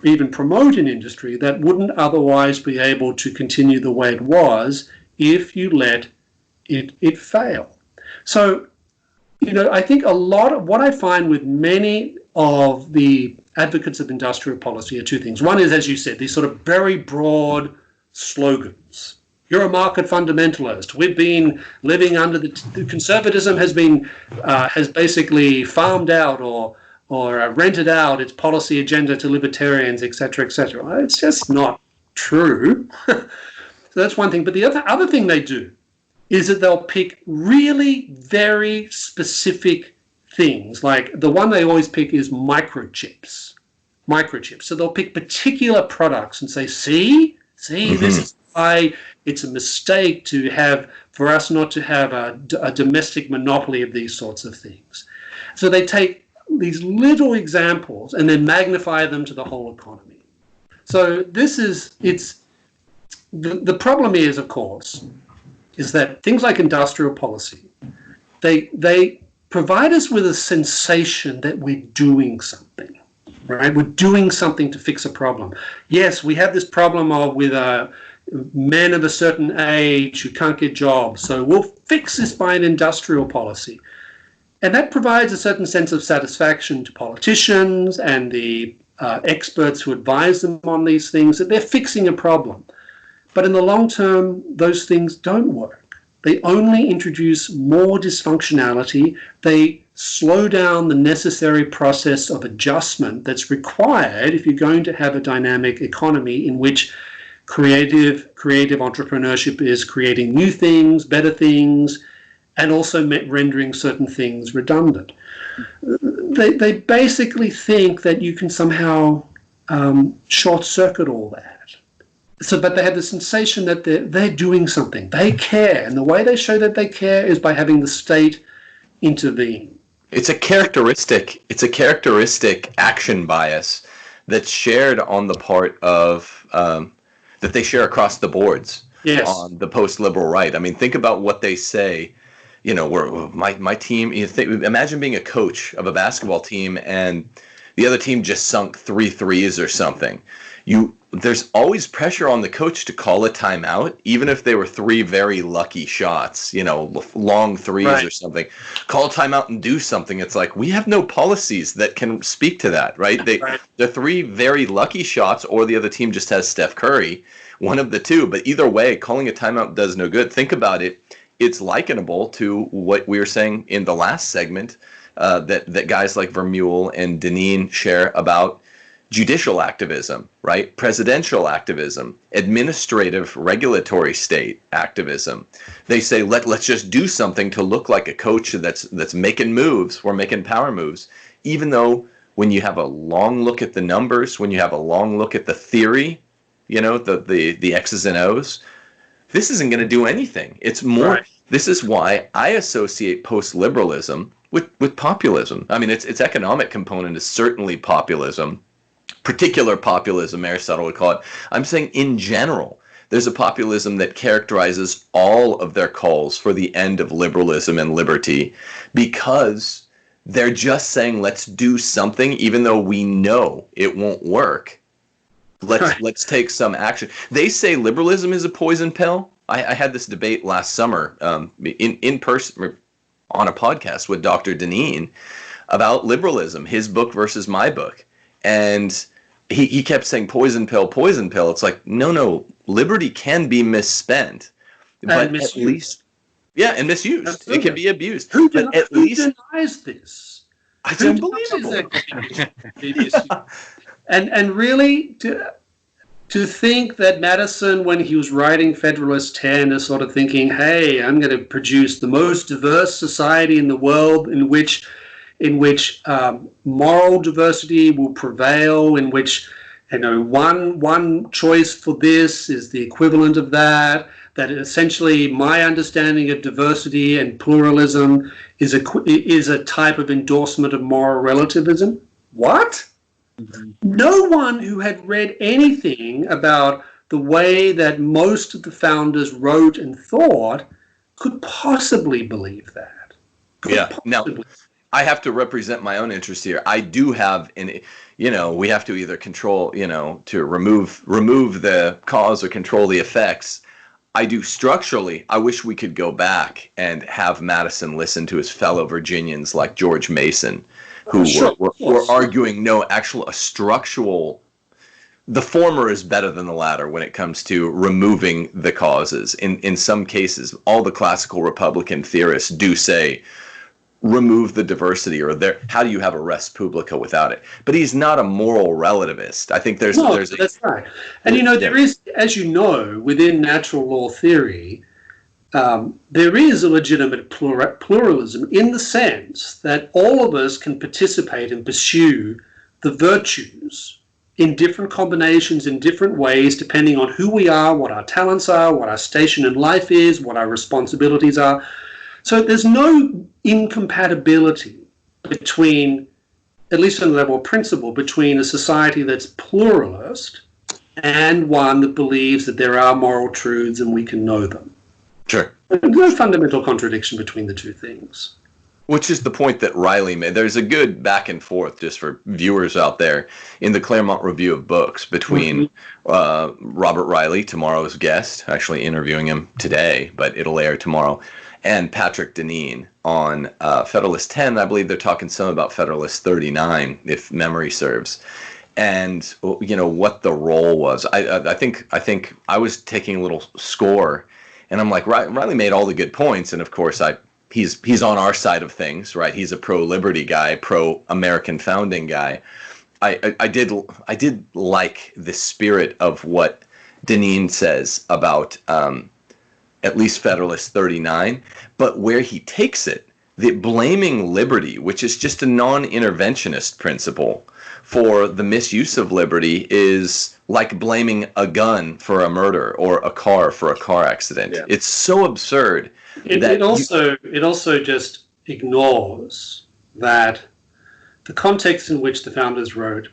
even promote an industry that wouldn't otherwise be able to continue the way it was if you let it fail. So, I think a lot of what I find with many of the advocates of industrial policy are two things. One is, as you said, these sort of very broad slogans. You're a market fundamentalist. We've been living under the conservatism has basically farmed out or rented out its policy agenda to libertarians, et cetera, et cetera. It's just not true. So that's one thing. But the other thing they do is that they'll pick really very specific things. Like the one they always pick is microchips. So they'll pick particular products and say, see, this is why it's a mistake for us not to have a domestic monopoly of these sorts of things. So they take these little examples and then magnify them to the whole economy. So the problem is, of course, is that things like industrial policy, they provide us with a sensation that we're doing something, right? We're doing something to fix a problem. Yes, we have this problem with men of a certain age who can't get jobs, so we'll fix this by an industrial policy. And that provides a certain sense of satisfaction to politicians and the experts who advise them on these things, that they're fixing a problem. But in the long term, those things don't work. They only introduce more dysfunctionality. They slow down the necessary process of adjustment that's required if you're going to have a dynamic economy in which creative entrepreneurship is creating new things, better things, and also rendering certain things redundant. They basically think that you can somehow short-circuit all that. But they have the sensation that they're doing something. They care, and the way they show that they care is by having the state intervene. It's a characteristic action bias that's shared on the part of that they share across the boards. Yes. On the post-liberal right. I mean, think about what they say. My team. Imagine being a coach of a basketball team and the other team just sunk 3 threes or something. There's always pressure on the coach to call a timeout, even if they were 3 very lucky shots, long threes right. Or something. Call a timeout and do something. It's like, we have no policies that can speak to that, right? They're 3 very lucky shots, or the other team just has Steph Curry, one of the two. But either way, calling a timeout does no good. Think about it. It's likenable to what we were saying in the last segment, that guys like Vermeule and Deneen share about judicial activism, right? Presidential activism, administrative regulatory state activism. They say, let's just do something to look like a coach that's making moves. We're making power moves. Even though when you have a long look at the numbers, when you have a long look at the theory, the X's and O's, this isn't going to do anything. It's more. Right. This is why I associate post-liberalism with populism. I mean, its economic component is certainly populism. Particular populism, Aristotle would call it. I'm saying in general, there's a populism that characterizes all of their calls for the end of liberalism and liberty, because they're just saying, let's do something, even though we know it won't work. Let's take some action. They say liberalism is a poison pill. I had this debate last summer in person on a podcast with Dr. Deneen about liberalism, his book versus my book. And he kept saying poison pill, poison pill. It's like, no, liberty can be misspent. But at least, and misused. Absolutely. It can be abused. Who denies this? It's unbelievable. And really, to think that Madison, when he was writing Federalist 10, is sort of thinking, hey, I'm going to produce the most diverse society in the world in which moral diversity will prevail, in which one choice for this is the equivalent of that. that essentially my understanding of diversity and pluralism is a type of endorsement of moral relativism. What? Mm-hmm. No one who had read anything about the way that most of the founders wrote and thought could possibly believe that. Now, I have to represent my own interest here. I do have we have to either control, to remove the cause or control the effects. I do structurally. I wish we could go back and have Madison listen to his fellow Virginians like George Mason, who were arguing a structural. The former is better than the latter when it comes to removing the causes. In some cases, all the classical Republican theorists do say, remove the diversity, or how do you have a res publica without it? But he's not a moral relativist. I think that's right. And there is, as you know, within natural law theory, there is a legitimate pluralism in the sense that all of us can participate and pursue the virtues in different combinations, in different ways, depending on who we are, what our talents are, what our station in life is, what our responsibilities are. So there's no incompatibility between, at least on the level of principle, between a society that's pluralist and one that believes that there are moral truths and we can know them. Sure. There's no fundamental contradiction between the two things. Which is the point that Riley made. There's a good back and forth, just for viewers out there, in the Claremont Review of Books between Robert Riley, tomorrow's guest, actually interviewing him today, but it'll air tomorrow, and Patrick Deneen on Federalist 10. I believe they're talking some about Federalist 39, if memory serves, and what the role was. I think I was taking a little score, and I'm like, Riley made all the good points, and of course he's on our side of things, right? He's a pro-liberty guy, pro-American founding guy. I did like the spirit of what Deneen says about at least Federalist 39, but where he takes it, the blaming liberty, which is just a non-interventionist principle for the misuse of liberty, is like blaming a gun for a murder or a car for a car accident. Yeah. It's so absurd. It also just ignores that the context in which the founders wrote,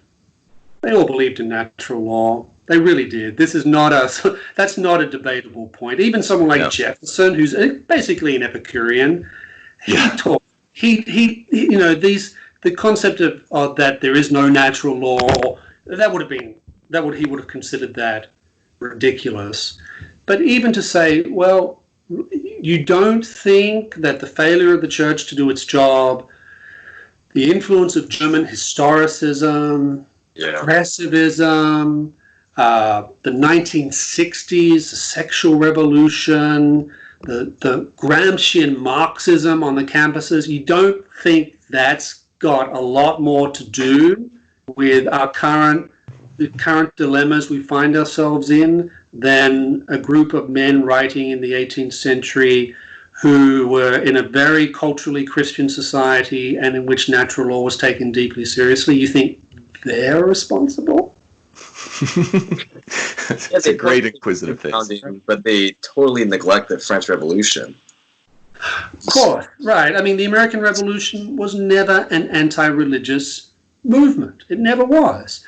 they all believed in natural law. They really did. That's not a debatable point. Even someone like Jefferson, who's basically an Epicurean, the concept of that there is no natural law, he would have considered that ridiculous. But even to say, well, you don't think that the failure of the church to do its job, the influence of German historicism, progressivism, the 1960s, the sexual revolution, the Gramscian Marxism on the campuses, you don't think that's got a lot more to do with the current dilemmas we find ourselves in than a group of men writing in the 18th century who were in a very culturally Christian society and in which natural law was taken deeply seriously? You think they're responsible? That's a great inquisitive face. But they totally neglect the French Revolution. Of course, right. I mean, the American Revolution was never an anti-religious movement. It never was.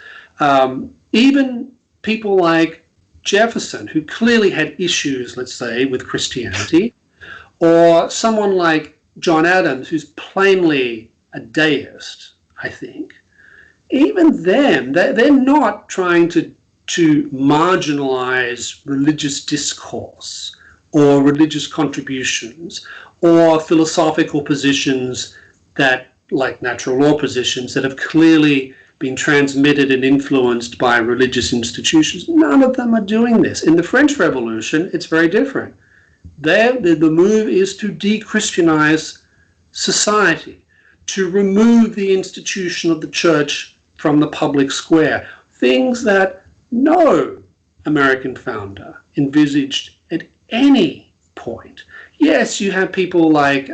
Even people like Jefferson, who clearly had issues, let's say, with Christianity, or someone like John Adams, who's plainly a deist, I think, even them, they're not trying to marginalize religious discourse or religious contributions or philosophical positions that, like natural law positions, that have clearly been transmitted and influenced by religious institutions. None of them are doing this. In the French Revolution, it's very different. The move is to de-Christianize society, to remove the institution of the church from the public square, things that no American founder envisaged at any point. Yes, you have people like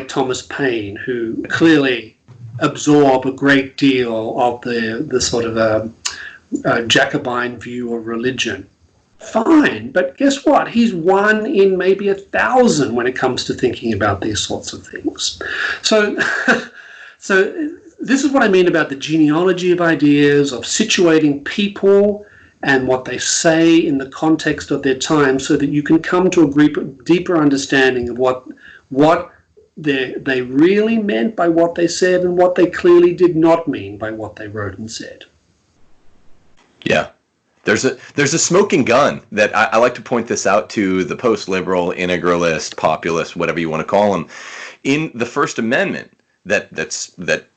Thomas Paine, who clearly absorb a great deal of the sort of Jacobin view of religion. Fine, but guess what? He's one in maybe 1,000 when it comes to thinking about these sorts of things. So, so this is what I mean about the genealogy of ideas, of situating people and what they say in the context of their time, so that you can come to a deeper understanding of what they really meant by what they said and what they clearly did not mean by what they wrote and said. Yeah. There's a smoking gun that I like to point this out to the post-liberal, integralist, populist, whatever you want to call them, in the First Amendment that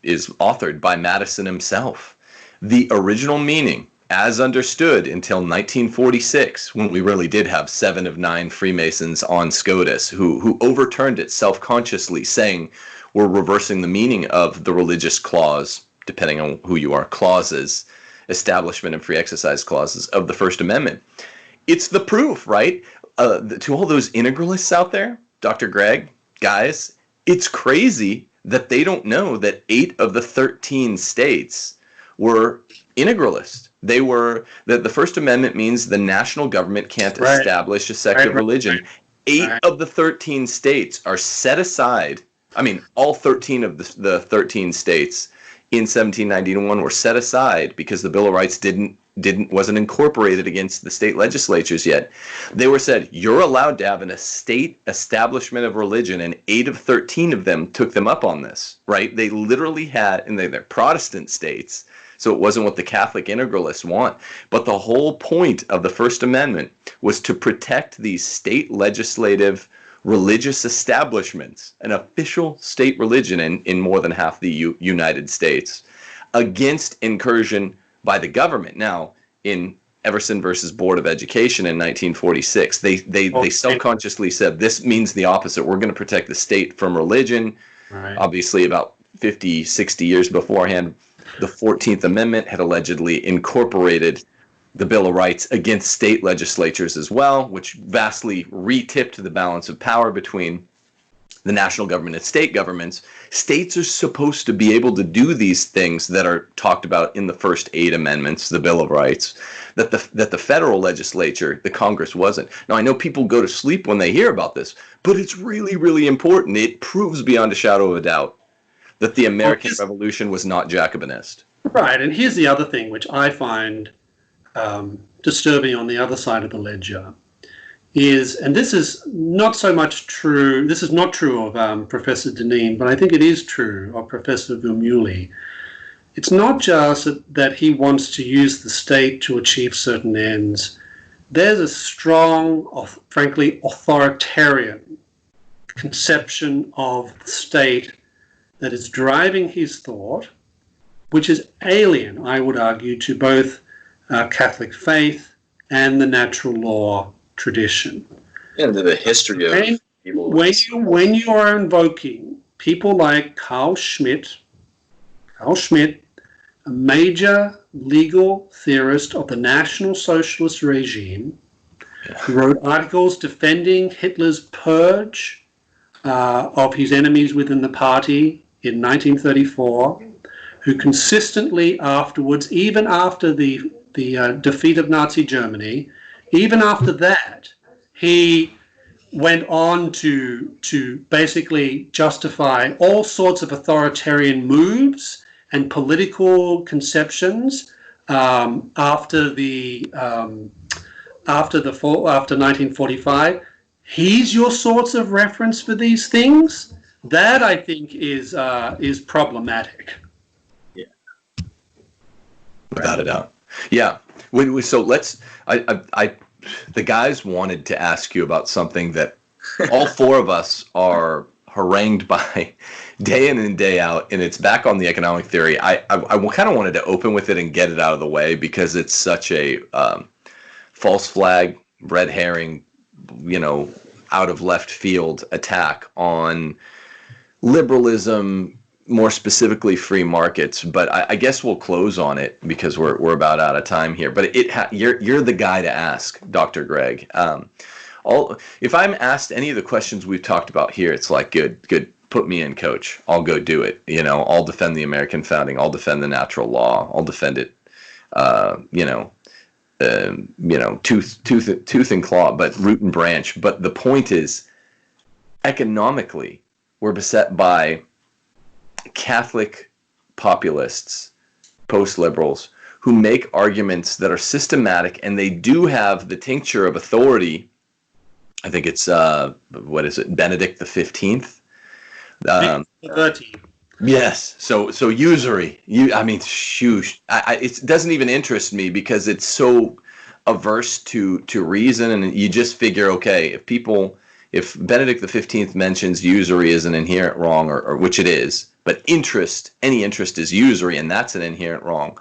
is authored by Madison himself. The original meaning, as understood until 1946, when we really did have 7 of 9 Freemasons on SCOTUS who overturned it self-consciously, saying we're reversing the meaning of the religious clause, depending on who you are, clauses, establishment and free exercise clauses of the First Amendment. It's the proof, right? To all those integralists out there, Dr. Greg, guys, it's crazy that they don't know that 8 of the 13 states were integralist. They were, that the First Amendment means the national government can't establish a sect of religion. 8 of the 13 states are set aside. I mean, all 13 of the 13 states in 1791 were set aside because the Bill of Rights wasn't incorporated against the state legislatures yet. They were said, you're allowed to have a state establishment of religion, and 8 of 13 of them took them up on this, right? They literally had, and they're Protestant states, so it wasn't what the Catholic integralists want. But the whole point of the First Amendment was to protect these state legislative religious establishments, an official state religion in more than half the United States, against incursion by the government. Now, in Everson versus Board of Education in 1946, they self-consciously said, this means the opposite. We're going to protect the state from religion. Right. Obviously, about 50, 60 years beforehand, the 14th Amendment had allegedly incorporated the Bill of Rights against state legislatures as well, which vastly retipped the balance of power between the national government and state governments. States are supposed to be able to do these things that are talked about in the first 8 amendments, the Bill of Rights, that the federal legislature, the Congress, wasn't. Now, I know people go to sleep when they hear about this, but it's really, really important. It proves beyond a shadow of a doubt that the American Revolution was not Jacobinist. Right, and here's the other thing which I find disturbing on the other side of the ledger is, and this is not so much true, this is not true of Professor Deneen, but I think it is true of Professor Vermeulen. It's not just that he wants to use the state to achieve certain ends. There's a strong, frankly, authoritarian conception of the state that is driving his thought, which is alien, I would argue, to both Catholic faith and the natural law tradition. And the history of people. When you are invoking people like Carl Schmitt, a major legal theorist of the National Socialist regime, who wrote articles defending Hitler's purge of his enemies within the party in 1934, who consistently afterwards, even after the defeat of Nazi Germany, even after that, he went on to basically justify all sorts of authoritarian moves and political conceptions after 1945. He's your sorts of reference for these things. That, I think, is problematic. Yeah, without a doubt. Yeah. So the guys wanted to ask you about something that all 4 of us are harangued by day in and day out, and it's back on the economic theory. I kind of wanted to open with it and get it out of the way because it's such a false flag, red herring, out of left field attack on liberalism, more specifically free markets. But I guess we'll close on it because we're about out of time here. But you're the guy to ask, Dr. Greg. If I'm asked any of the questions we've talked about here, it's like, good, put me in, coach. I'll go do it. I'll defend the American founding. I'll defend the natural law. I'll defend it. tooth and claw, but root and branch. But the point is, economically, we're beset by Catholic populists, post-liberals, who make arguments that are systematic, and they do have the tincture of authority. I think it's Benedict the 15th. 30. Yes. So usury. It doesn't even interest me because it's so averse to reason, and you just figure, okay, if Benedict the 15th mentions usury as an inherent wrong, or which it is, but any interest is usury, and that's an inherent wrong.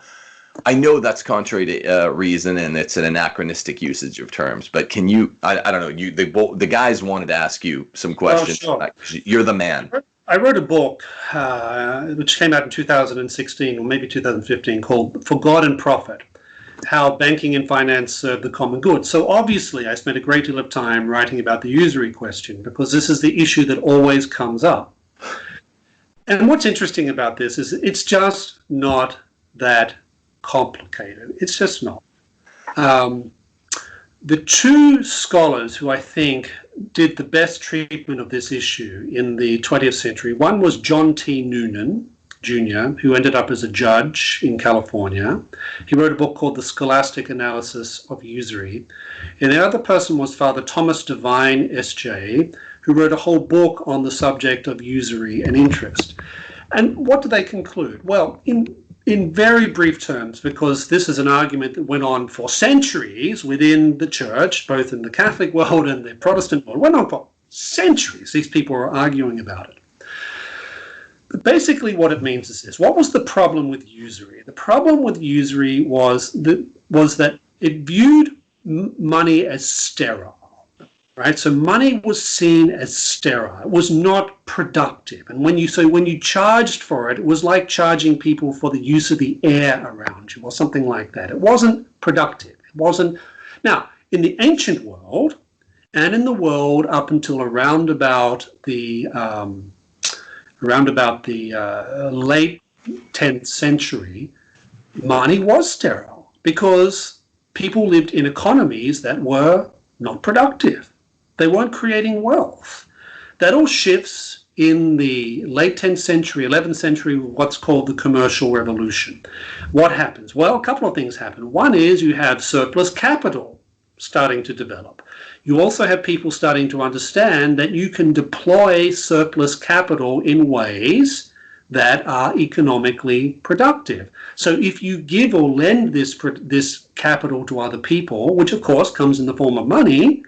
I know that's contrary to reason, and it's an anachronistic usage of terms. But can you? I don't know. The guys wanted to ask you some questions. Oh, sure. You're the man. I wrote a book which came out in 2016 or maybe 2015 called "For God and Profit: How Banking and Finance Serve the Common Good." So obviously, I spent a great deal of time writing about the usury question because this is the issue that always comes up. And what's interesting about this is it's just not that complicated. It's just not. The two scholars who I think did the best treatment of this issue in the 20th century, one was John T. Noonan, Jr., who ended up as a judge in California. He wrote a book called The Scholastic Analysis of Usury. And the other person was Father Thomas Devine, S.J., who wrote a whole book on the subject of usury and interest. And what do they conclude? Well, in very brief terms, because this is an argument that went on for centuries within the church, both in the Catholic world and the Protestant world, went on for centuries. These people were arguing about it. But basically what it means is this. What was the problem with usury? The problem with usury was that it viewed money as sterile. Right, so money was seen as sterile. It was not productive, and when you charged for it, it was like charging people for the use of the air around you, or something like that. It wasn't productive. It wasn't. Now, in the ancient world, and in the world up until around about the late 10th century, money was sterile because people lived in economies that were not productive. They weren't creating wealth. That all shifts in the late 10th century, 11th century, what's called the commercial revolution. What happens? Well, a couple of things happen. One is you have surplus capital starting to develop. You also have people starting to understand that you can deploy surplus capital in ways that are economically productive. So if you give or lend this capital to other people, which of course comes in the form of money,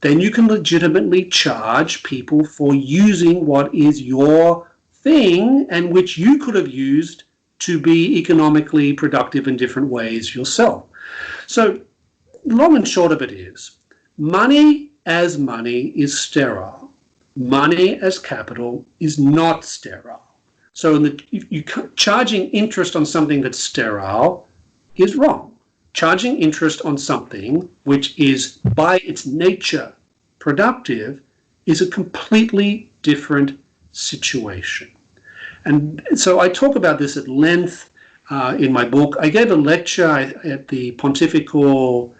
then you can legitimately charge people for using what is your thing and which you could have used to be economically productive in different ways yourself. So long and short of it is, money as money is sterile. Money as capital is not sterile. So charging interest on something that's sterile is wrong. Charging interest on something which is by its nature productive is a completely different situation. And so I talk about this at length in my book. I gave a lecture at the Pontifical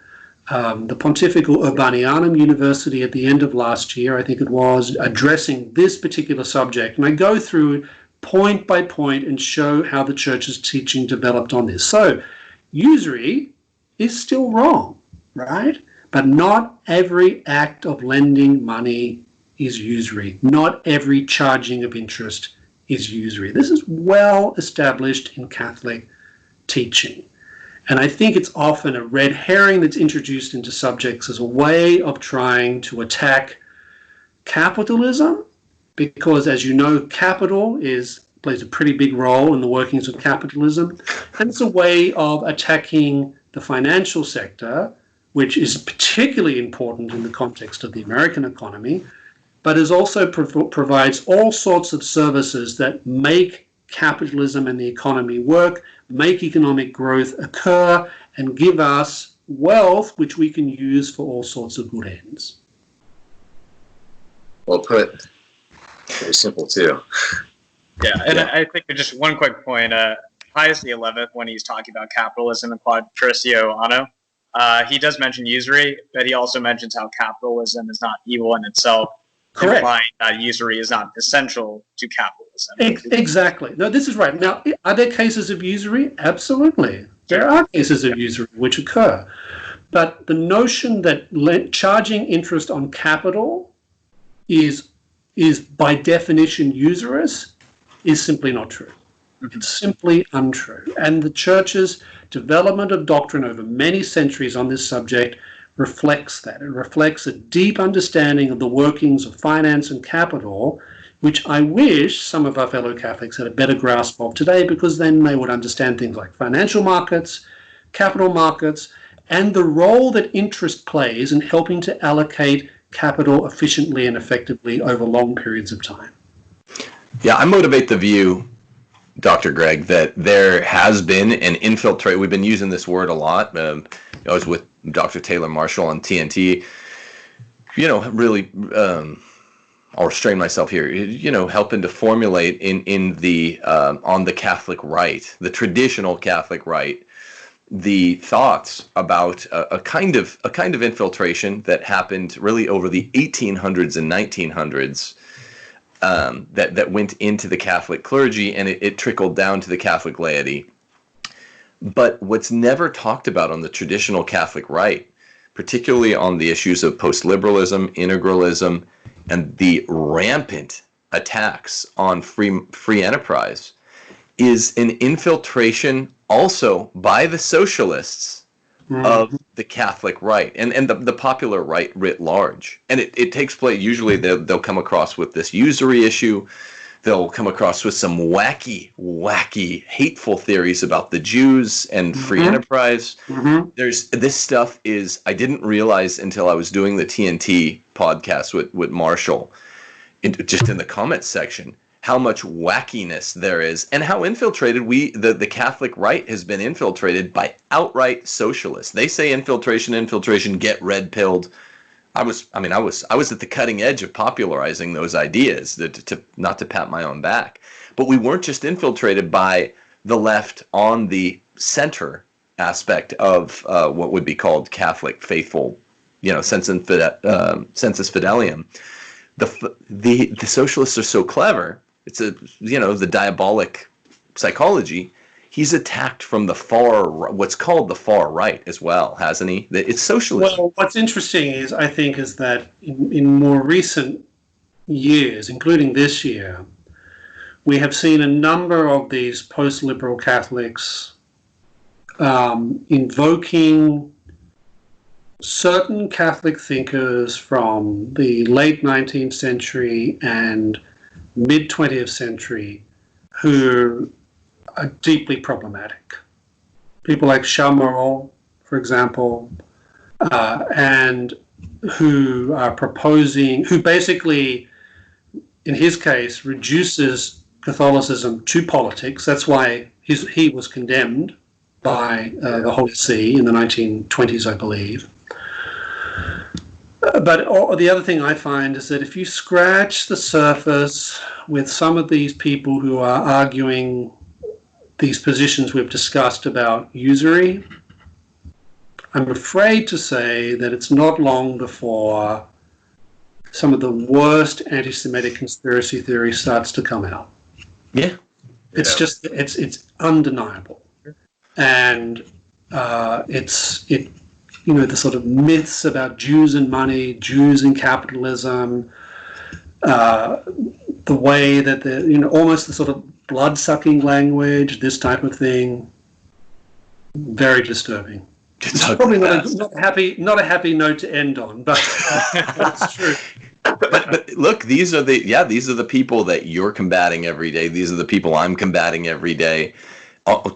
Urbanianum University at the end of last year, I think it was, addressing this particular subject. And I go through point by point and show how the church's teaching developed on this. So usury is still wrong, right? But not every act of lending money is usury. Not every charging of interest is usury. This is well established in Catholic teaching. And I think it's often a red herring that's introduced into subjects as a way of trying to attack capitalism, because as you know, capital plays a pretty big role in the workings of capitalism. And it's a way of attacking the financial sector, which is particularly important in the context of the American economy, but is also provides all sorts of services that make capitalism and the economy work, make economic growth occur, and give us wealth which we can use for all sorts of good ends. Well put. Very simple too. Yeah, and I think just one quick point. Pius XI, when he's talking about capitalism in Quod Crucio Anno, He does mention usury, but he also mentions how capitalism is not evil in itself, Correct. implying that usury is not essential to capitalism. Exactly. No, this is right. Now, are there cases of usury? Absolutely. There are cases of usury which occur. But the notion that charging interest on capital is by definition usurious is simply not true. It's simply untrue. And the church's development of doctrine over many centuries on this subject reflects that. It reflects a deep understanding of the workings of finance and capital, which I wish some of our fellow Catholics had a better grasp of today, because then they would understand things like financial markets, capital markets, and the role that interest plays in helping to allocate capital efficiently and effectively over long periods of time. Yeah, I motivate the view, Dr. Greg, that there has been an infiltrate. We've been using this word a lot. I was with Dr. Taylor Marshall on TNT. Really, I'll restrain myself here. Helping to formulate in the on the Catholic rite, the traditional Catholic rite, the thoughts about a kind of infiltration that happened really over the 1800s and 1900s. That went into the Catholic clergy, and it trickled down to the Catholic laity. But what's never talked about on the traditional Catholic rite, particularly on the issues of post-liberalism, integralism, and the rampant attacks on free enterprise, is an infiltration also by the socialists of the Catholic rite and the popular rite writ large. And it takes place, usually they'll come across with this usury issue. They'll come across with some wacky, hateful theories about the Jews and free enterprise. This stuff I didn't realize until I was doing the TNT podcast with Marshall, just in the comments section, how much wackiness there is, and how infiltrated the Catholic rite has been infiltrated by outright socialists. They say infiltration, get red pilled. I was at the cutting edge of popularizing those ideas, to not to pat my own back. But we weren't just infiltrated by the left on the center aspect of what would be called Catholic faithful, sensus fidelium. The socialists are so clever. It's the diabolic psychology. He's attacked from the what's called the far right as well, hasn't he? It's socialism. Well, what's interesting is that in more recent years, including this year, we have seen a number of these post-liberal Catholics invoking certain Catholic thinkers from the late 19th century and mid-20th century who are deeply problematic. People like Charles Maurras, for example, and who are proposing, who basically, in his case, reduces Catholicism to politics. That's why he was condemned by the Holy See in the 1920s, I believe. But the other thing I find is that if you scratch the surface with some of these people who are arguing these positions we've discussed about usury, I'm afraid to say that it's not long before some of the worst anti-Semitic conspiracy theory starts to come out. Yeah. It's just, it's undeniable. And the sort of myths about Jews and money, Jews and capitalism, the way that almost the sort of blood-sucking language, this type of thing, very disturbing. It's probably not a happy note to end on, but that's true. But look, these are the people that you're combating every day. These are the people I'm combating every day.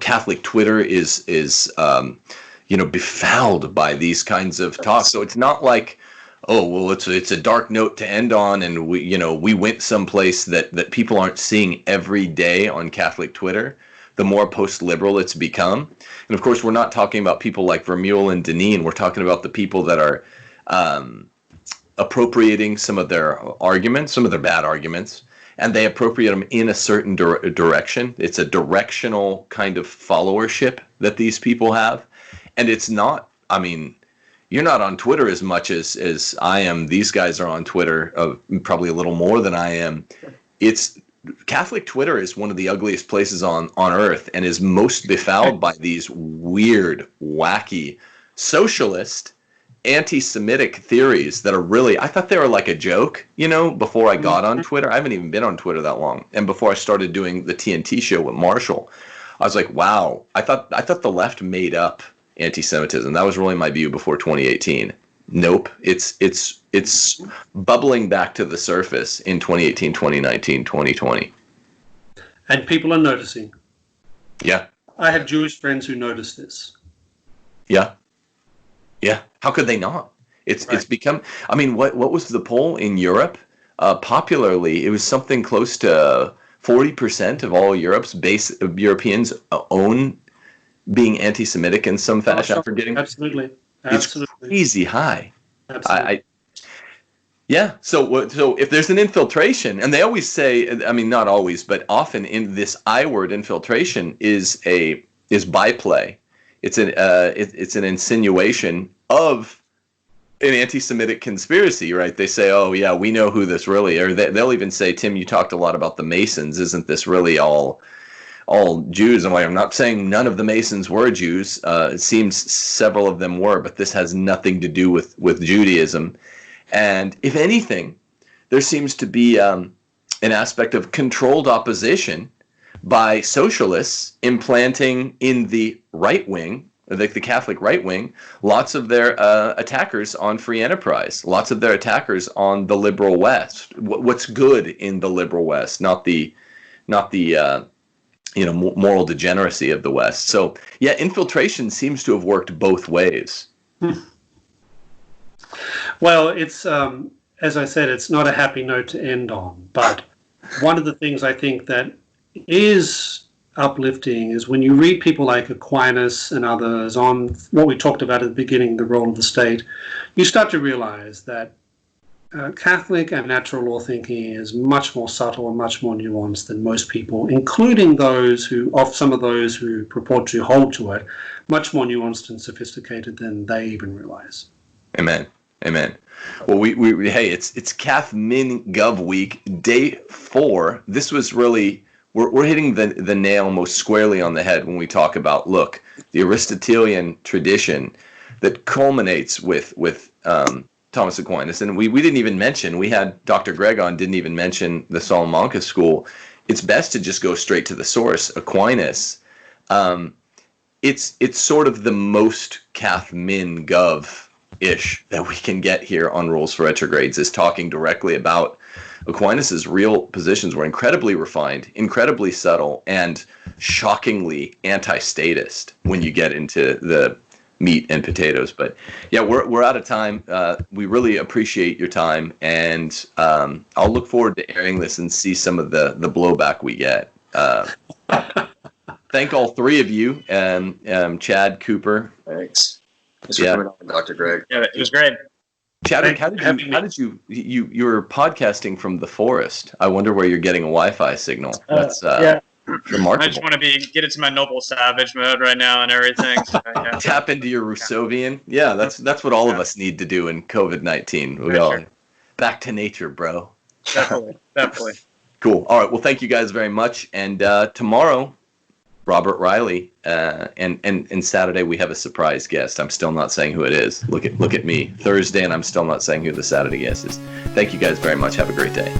Catholic Twitter is befouled by these kinds of talks. So it's not like, oh, well, it's a dark note to end on, and we went someplace that people aren't seeing every day on Catholic Twitter. The more post-liberal it's become. And of course, we're not talking about people like Vermeulen and Deneen. We're talking about the people that are appropriating some of their arguments, some of their bad arguments, and they appropriate them in a certain direction. It's a directional kind of followership that these people have. And it's not, I mean, you're not on Twitter as much as I am. These guys are on Twitter probably a little more than I am. It's Catholic Twitter is one of the ugliest places on earth, and is most befouled by these weird, wacky, socialist, anti-Semitic theories that are really, I thought they were like a joke, before I got on Twitter. I haven't even been on Twitter that long. And before I started doing the TNT show with Marshall, I was like, wow, I thought the left made up anti-Semitism. That was really my view before 2018. Nope. It's bubbling back to the surface in 2018, 2019, 2020. And people are noticing. Yeah. I have Jewish friends who notice this. Yeah. Yeah. How could they not? It's become, I mean, what was the poll in Europe? Popularly, it was something close to 40% of all Europeans own being anti-Semitic in some fashion. I'm forgetting. Absolutely. It's crazy high. Absolutely. Yeah. So if there's an infiltration, and they always say, I mean, not always, but often in this I word, infiltration is byplay. It's an insinuation of an anti-Semitic conspiracy, right? They say, oh yeah, we know who this really, or they'll even say, Tim, you talked a lot about the Masons. Isn't this really all Jews? I'm like, I'm not saying none of the Masons were Jews. It seems several of them were, but this has nothing to do with Judaism. And if anything, there seems to be an aspect of controlled opposition by socialists implanting in the right wing, the Catholic right wing, lots of their attackers on free enterprise, lots of their attackers on the liberal West. What's good in the liberal West, not the moral degeneracy of the West. So yeah, infiltration seems to have worked both ways. Well, it's as I said, it's not a happy note to end on. But one of the things I think that is uplifting is when you read people like Aquinas and others on what we talked about at the beginning, the role of the state, you start to realize that Catholic and natural law thinking is much more subtle and much more nuanced than most people, including some of those who purport to hold to it, much more nuanced and sophisticated than they even realize. Amen. Well, we hey, it's Cath Min Gov week, day 4. This was really, we're hitting the nail most squarely on the head when we talk about, look, the Aristotelian tradition that culminates with Thomas Aquinas. And we didn't even mention, we had Dr. Greg on, didn't even mention the Salamanca school. It's best to just go straight to the source, Aquinas. It's sort of the most Cath Min Gov-ish that we can get here on Rules for Retrogrades, is talking directly about Aquinas's real positions were incredibly refined, incredibly subtle, and shockingly anti-statist when you get into the meat and potatoes. But yeah, we're out of time. We really appreciate your time, and I'll look forward to airing this and see some of the blowback we get. Thank all three of you, Chad, Cooper. Thanks. Thanks for coming on, Dr. Greg. Yeah, it was great. Chad, how did you were podcasting from the forest? I wonder where you're getting a Wi-Fi signal. That's remarkable. I just want to get into my noble savage mode right now and everything. So, yeah. Tap into your Rousseauvian. Yeah, that's what all of us need to do in COVID-19. We all back to nature, bro. Definitely. Cool. All right. Well, thank you guys very much. And tomorrow, Robert Riley, and Saturday we have a surprise guest. I'm still not saying who it is. Look at me. Thursday, and I'm still not saying who the Saturday guest is. Thank you guys very much. Have a great day.